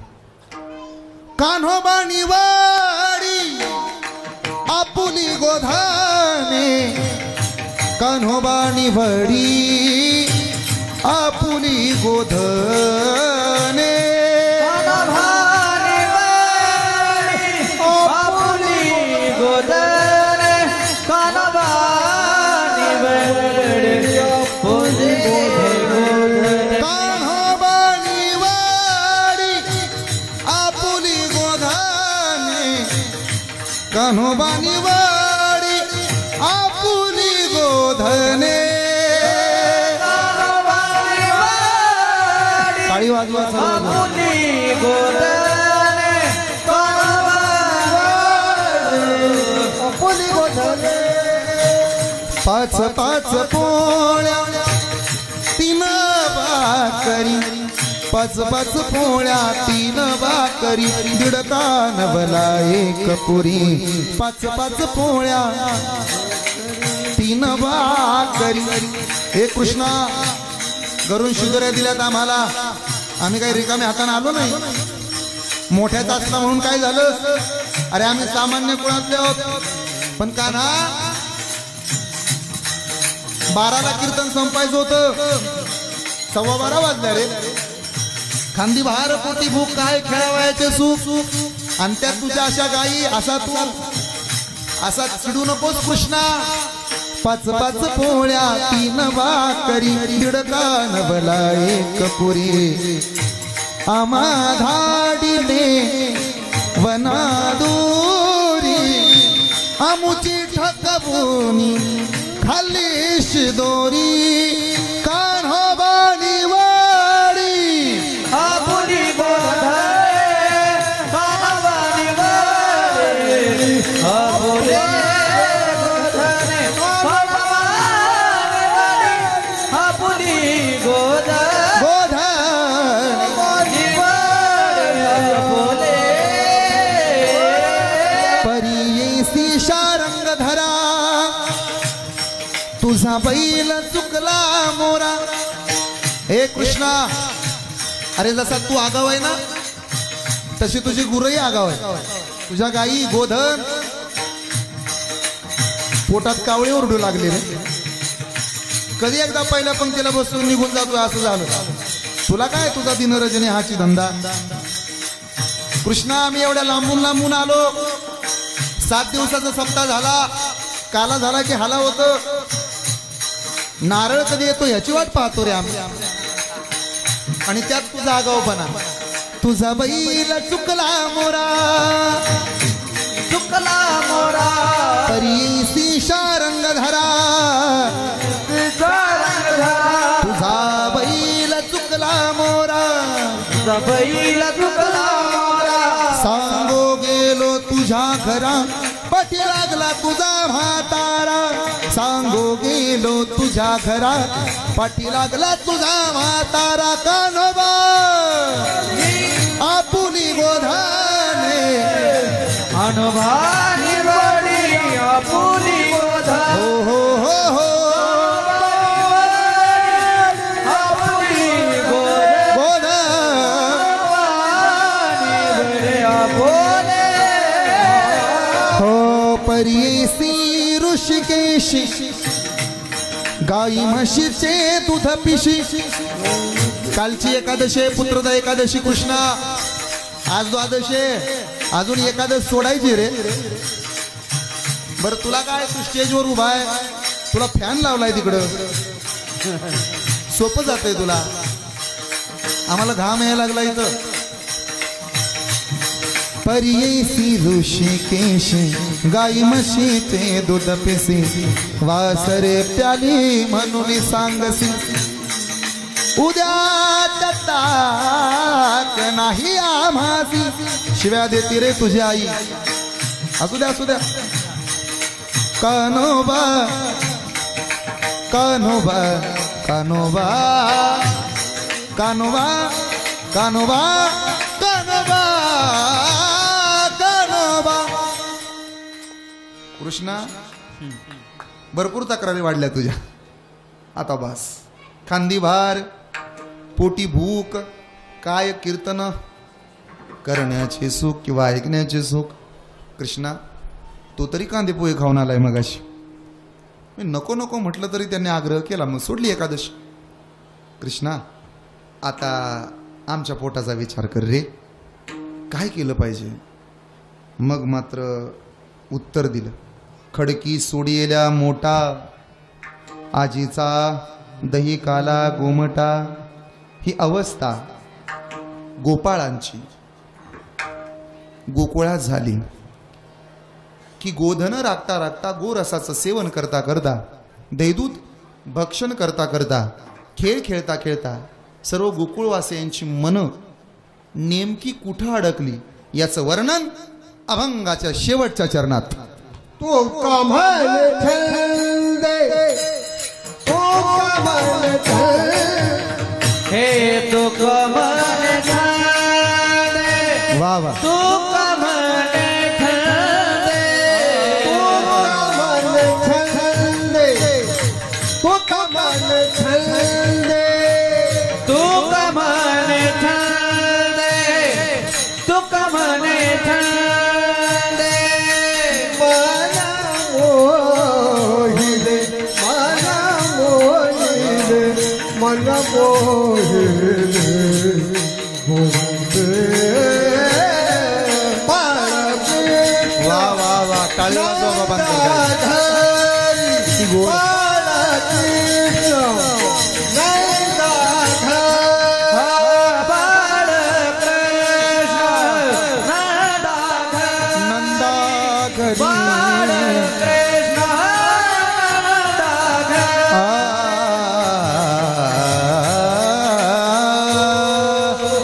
[SPEAKER 1] कान्होबा निवाडी आपुली गोधाने, कान्होबा निवडी आपुली गोधने, कान्होबा निवाडी आपुली गोधने. टाळी वाजवा आपुली गोधने, आपुली गोधने. पाच पाच पोळ्या तीन भाकरी, पाच पाच पोळ्या तीन भाकरी, दीड कानवला एक पुरी. पाच पाच पोळ्या तीन भाकरी. हे कृष्णा, घरून शुगऱ्या दिल्यात आम्हाला, आम्ही काही रिकामे हाताने आलो नाही. मोठ्याच असला म्हणून काय झालं, अरे आम्ही सामान्य कुळातले आहोत. पण का ना 12ला कीर्तन संपायचं होतं, 12:15 वाजल्या रे. खांदी बहार पोटी भूक, काय खेळावयाचे सुख, आणि त्यात तुझ्या अशा गायी, असा चिडू नकोस कृष्णा. पाच पाच पोळ्या तीन भाकरी, दीड कानवला एक पुरी. आम्हा धाडीने वनादुरी, आमुची ठकबुनी खालीश दोरी. कान्होबा निवाडी आपुली गोधने, कान्होबा निवाडी आपुली गोधने, कान्होबा निवाडी आपुली गोधने, आपुली. परियेसी शारंग धरा, तुझा बैल चुकला मोरा. हे कृष्णा, अरे जसा तू आगाव आहे ना, तशी तुझी गुरही आगाव आहे. तुझ्या गायी गोधन पोटात कावळे ओरडू लागले रे. कधी एकदा पहिल्या पंक्तीला बसून निघून जातो असं झालं. तुला काय तुझा दिनरजनी हाची धंदा. कृष्णा, आम्ही एवढ्या लांबून लांबून आलो. 7 दिवसाचा सप्ताह झाला, काला झाला की हाला होतं. नारळ कधी येतो याची वाट पाहतो रे आम्ही. आणि त्यात तुझा आगाऊपणा. तुझा बैल चुकला मोरा, चुकला मोरा. परियेसी शारंग धरा, तुझा बैल चुकला मोरा, तुझा बैल चुकला मोरा. सांगो गेलो तुझ्या घरा, पाठी लागला तुझा म्हातारा. सांगो गेलो तुझ्या घरा, पाठी लागला तुझा म्हातारा. कान्होबा आपुली गोधने, कान्होबा निवाडी आपुली गोधने. हो हो हो हो, आपुली गोधने, हो. परियेसी ऋषिकेशी, गाई म्हशीचे दूध पिशी. कालची एकादशी, पुत्रदा एकादशी कृष्णा. आज द्वादशी, अजून एकादश सोडायची रे. बर तुला काय, तू स्टेजवर उभा आहे, तुला फॅन लावलाय तिकडं, सोपं जातंय तुला. आम्हाला घाम यायला लागला इथं. परियेसी ऋषिकेश, गाई म्हशीचे दूध पिसी. वासरे प्याली म्हणून सांगसी, उद्या ताक नाही आम्हासी. शिव्या देती रे तुझी आई. असू द्या असू द्या. कान्होबा कान्होबा कान्होबा कान्होबा कान्होबा कान्होबा कान्होबा कृष्णा भरपूर तक्रारी वाढल्या तुझ्या, आता बस. खांदी भार, पोटी भूक, काय कीर्तन करण्याचे सुख किंवा ऐकण्याचे सुख. कृष्णा तो तरी कांदे पोहे खाऊन आलाय मगाशी. मी नको नको म्हटलं तरी त्यांनी आग्रह केला, मग सोडली एकादशी. कृष्णा आता आमच्या पोटाचा विचार कर रे, काय केलं पाहिजे. मग मात्र उत्तर दिलं, खडकी सोडियेल्या मोठा, आजीचा दही काला गोमटा. ही अवस्था गोपाळांची गोकुळात झाली की गोधन राखता राखता, गोरसाचं सेवन करता करता, दैदूत भक्षण करता करता, खेळ खेळता खेळता सर्व गोकुळवासियांची मन नेमकी कुठं अडकली याचं वर्णन अभंगाच्या शेवटच्या चरणात.
[SPEAKER 3] तो कमल छंदे, तो कमल छंदे,
[SPEAKER 2] हे तो कमल छंदे,
[SPEAKER 3] वाह वाह,
[SPEAKER 2] तू कमल छंदे,
[SPEAKER 3] तो कमल छंदे,
[SPEAKER 2] तू कमल छंदे, तू कमल छंदे.
[SPEAKER 3] मना मोहिले, मना मोहिले, मन मोहिले,
[SPEAKER 1] वा वा वा, टाळी वाजवा बाबांकडे.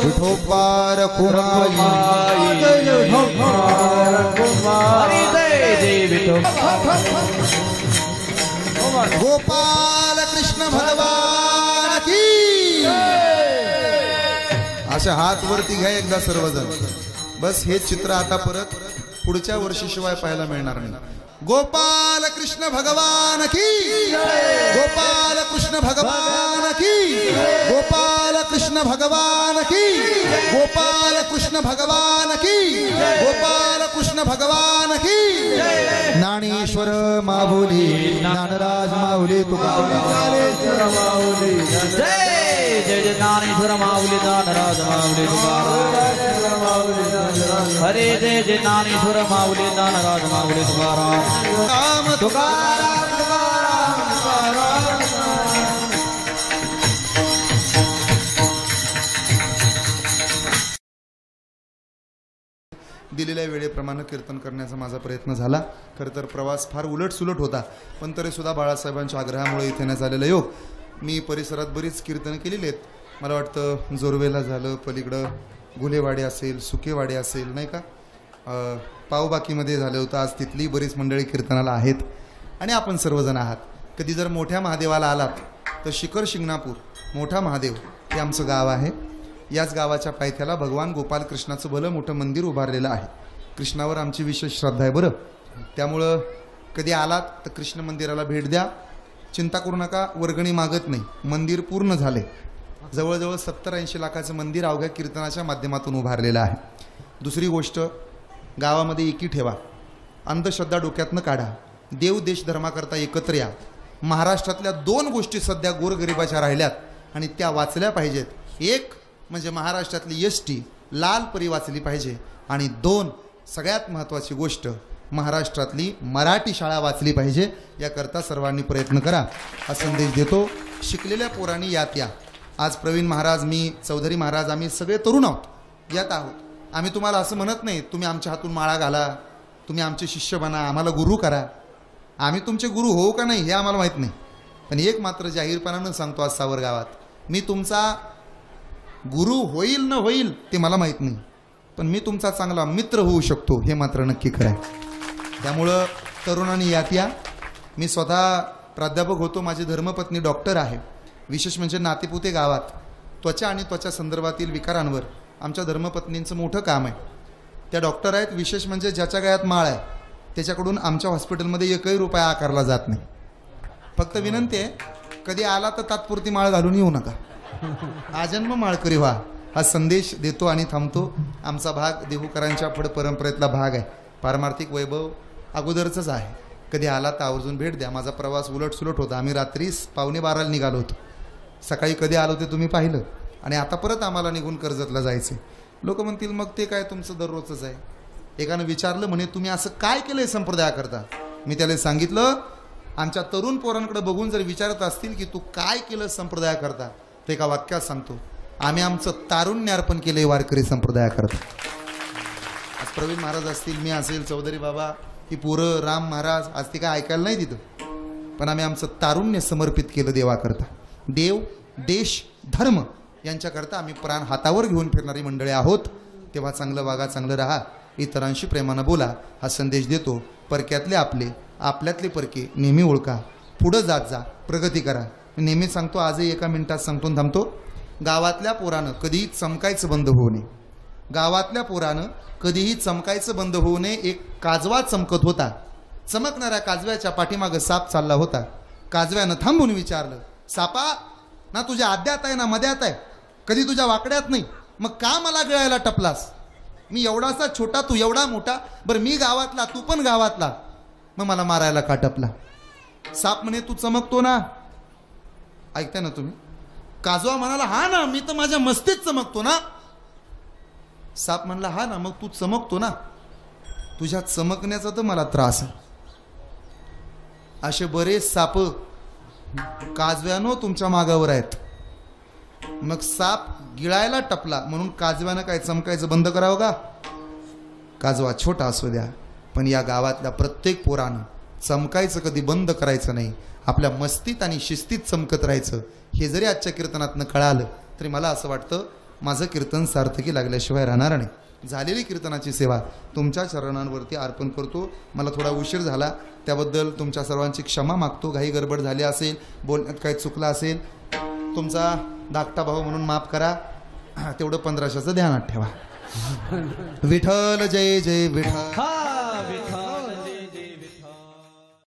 [SPEAKER 1] विठोबार कुमारी, गोपाल कृष्ण भगवान की. अशा हात वरती घ्या एकदा सर्वजण. बस हे चित्र आता परत पुढच्या वर्षीशिवाय पाहायला मिळणार नाही. गोपाल कृष्ण भगवान की, गोपाल कृष्ण भगवान की, गोपाल कृष्ण भगवान की, गोपाल कृष्ण भगवान की, गोपाल कृष्ण भगवान की. ज्ञानेश्वर माऊली, ज्ञानराज माऊली, तुकाराम माऊली.
[SPEAKER 2] जय जय जय ज्ञानेश्वर माऊली, ज्ञानराज माऊली, तुकाराम. हरे जय जय ज्ञानेश्वर माऊली, ज्ञानराज माऊली, तुकाराम.
[SPEAKER 1] राम
[SPEAKER 2] तुकाराम तुकाराम तुकाराम.
[SPEAKER 1] दिलेल्या वेळेप्रमाणे कीर्तन करण्याचा माझा प्रयत्न झाला. खरं तर प्रवास फार उलटसुलट होता, पण तरी सुद्धा बाळासाहेबांच्या आग्रहामुळे इथे येण्यास आलेला योग. मी परिसरात बरीच कीर्तन केलेली आहेत. मला वाटतं जोरवेला झालं, पलीकडं गुलेवाडी असेल, सुकेवाडी असेल, नाही का, पावबाकीमध्ये झालं होतं. आज तिथली बरीच मंडळी कीर्तनाला आहेत आणि आपण सर्वजण आहात. कधी जर मोठ्या महादेवाला आलात तर शिखर शिंगणापूर मोठा महादेव हे आमचं गाव आहे. याच गावाच्या पायथ्याला भगवान गोपाल कृष्णाचं भलं मोठं मंदिर उभारलेलं आहे. कृष्णावर आमची विशेष श्रद्धा आहे बरं. त्यामुळं कधी आलात तर कृष्ण मंदिराला भेट द्या. चिंता करू नका, वर्गणी मागत नाही. मंदिर पूर्ण झाले. जवळजवळ 70-80 लाखाचं मंदिर अवघ्या कीर्तनाच्या माध्यमातून उभारलेलं आहे. दुसरी गोष्ट, गावामध्ये एकी ठेवा, अंधश्रद्धा डोक्यातनं काढा, देव देश धर्माकरता एकत्र या. महाराष्ट्रातल्या 2 गोष्टी सध्या गोरगरिबाच्या राहिल्यात आणि त्या वाचल्या पाहिजेत. एक म्हणजे महाराष्ट्रातली एसटी लाल परी वाचली पाहिजे आणि 2 सगळ्यात महत्त्वाची गोष्ट, महाराष्ट्रातली मराठी शाळा वाचली पाहिजे. याकरता सर्वांनी प्रयत्न करा हा संदेश देतो. शिकलेल्या पोरांनी यात या. आज प्रवीण महाराज, मी चौधरी महाराज, आम्ही सगळे तरुण आहोत, यात आहोत. आम्ही तुम्हाला असं म्हणत नाही तुम्ही आमच्या हातून माळा घाला, तुम्ही आमचे शिष्य बना, आम्हाला गुरु करा. आम्ही तुमचे गुरु होऊ का नाही हे आम्हाला माहीत नाही, पण एक मात्र जाहीरपणानं सांगतो आज सावर गावात, मी तुमचा गुरु होईल न होईल ते मला माहीत नाही, पण मी तुमचा चांगला मित्र होऊ शकतो हे मात्र नक्की खरं आहे. त्यामुळं तरुणांनी यात या. मी स्वतः प्राध्यापक होतो, माझी धर्मपत्नी डॉक्टर आहे. विशेष म्हणजे नातेपुते गावात त्वचा आणि त्वचा संदर्भातील विकारांवर आमच्या धर्मपत्नींचं मोठं काम आहे. त्या डॉक्टर आहेत. विशेष म्हणजे ज्याच्या गळ्यात माळ आहे त्याच्याकडून आमच्या हॉस्पिटलमध्ये एकही रुपया आकारला जात नाही. फक्त विनंती आहे, कधी आला तर तात्पुरती माळ घालून येऊ नका, आजन्म माळकरी व्हा हा संदेश देतो आणि थांबतो. आमचा भाग देहूकरांच्या पुढे परंपरेतला भाग आहे. पारमार्थिक वैभव अगोदरचंच आहे. कधी आला तर आवर्जून भेट द्या. माझा प्रवास उलटसुलट होता. आम्ही रात्री 11:15 निघालो होतो. सकाळी कधी आलो ते तुम्ही पाहिलं. आणि आता परत आम्हाला निघून कर्जतला जायचं. लोक म्हणतील मग ते काय तुमचं दररोजच आहे. एकानं विचारलं, म्हणे तुम्ही असं काय केलंय संप्रदायाकरता. मी त्याला सांगितलं, आमच्या तरुण पोरांकडे बघून जर विचारत असतील की तू काय केलं संप्रदायाकरता, तर एका वाक्यात सांगतो, आम्ही आमचं तारुण्य अर्पण केलंय वारकरी संप्रदायाकरता. आज प्रवीण महाराज असतील, मी असेल, चौधरी बाबा, ही पोरं, राम महाराज, आज ते काय ऐकायला नाही तिथं, पण आम्ही आमचं तारुण्य समर्पित केलं देवाकरता. देव, देश, धर्म यांच्याकरता आम्ही प्राण हातावर घेऊन फिरणारी मंडळी आहोत. तेव्हा चांगलं वागा, चांगलं राहा, इतरांशी प्रेमानं बोला हा संदेश देतो. परक्यातले आपले, आपल्यातले परके नेहमी ओळखा, पुढं जात जा, प्रगती करा. नेहमी सांगतो, आजही एका मिनिटात सांगतो थांबतो. गावातल्या पोरानं कधीही चमकायचं बंद होऊ नये. गावातल्या पोरानं कधीही चमकायचं बंद होऊ नये. एक काजवा चमकत होता. चमकणाऱ्या काजव्याच्या पाठीमागं साप चालला होता. काजव्यानं थांबून विचारलं, सापा, ना तुझ्या आद्यात आहे ना मध्यात आहे, कधी तुझ्या वाकड्यात नाही, मग का मला गिळायला टपलास? मी एवढासा छोटा, तू एवढा मोठा, बरं मी गावातला, तू पण गावातला, मग मला मारायला का टपला? साप म्हणे, तू चमकतो ना. ऐकताय ना तुम्ही? काजवा म्हणाला, हा ना, मी तर माझ्या मस्तीत चमकतो ना. साप म्हणला, हा ना, मग तू चमकतो ना, तुझ्या चमकण्याचा तर मला त्रास आहे. असे बरेच साप काजव्यानो तुमच्या मागावर आहेत. मग साप गिळायला टपला म्हणून काजव्यानं काय चमकायचं बंद करावं का? काजवा छोटा असू द्या, पण या गावातल्या प्रत्येक पोरानं चमकायचं कधी बंद करायचं नाही. आपल्या मस्तीत आणि शिस्तीत चमकत राहायचं. हे जरी आजच्या कीर्तनातनं कळालं तरी मला असं वाटतं माझं कीर्तन सार्थकी लागल्याशिवाय राहणार नाही. झालेली कीर्तनाची सेवा तुमच्या चरणांवरती अर्पण करतो. मला थोडा उशीर झाला, त्याबद्दल तुमच्या सर्वांची क्षमा मागतो. घाई गडबड झाली असेल, बोलण्यात काही चुकलं असेल, तुमचा धाकटा भाऊ म्हणून माफ करा. तेवढं 1500चं ध्यानात ठेवा. विठ्ठल जय जय विठ्ठल.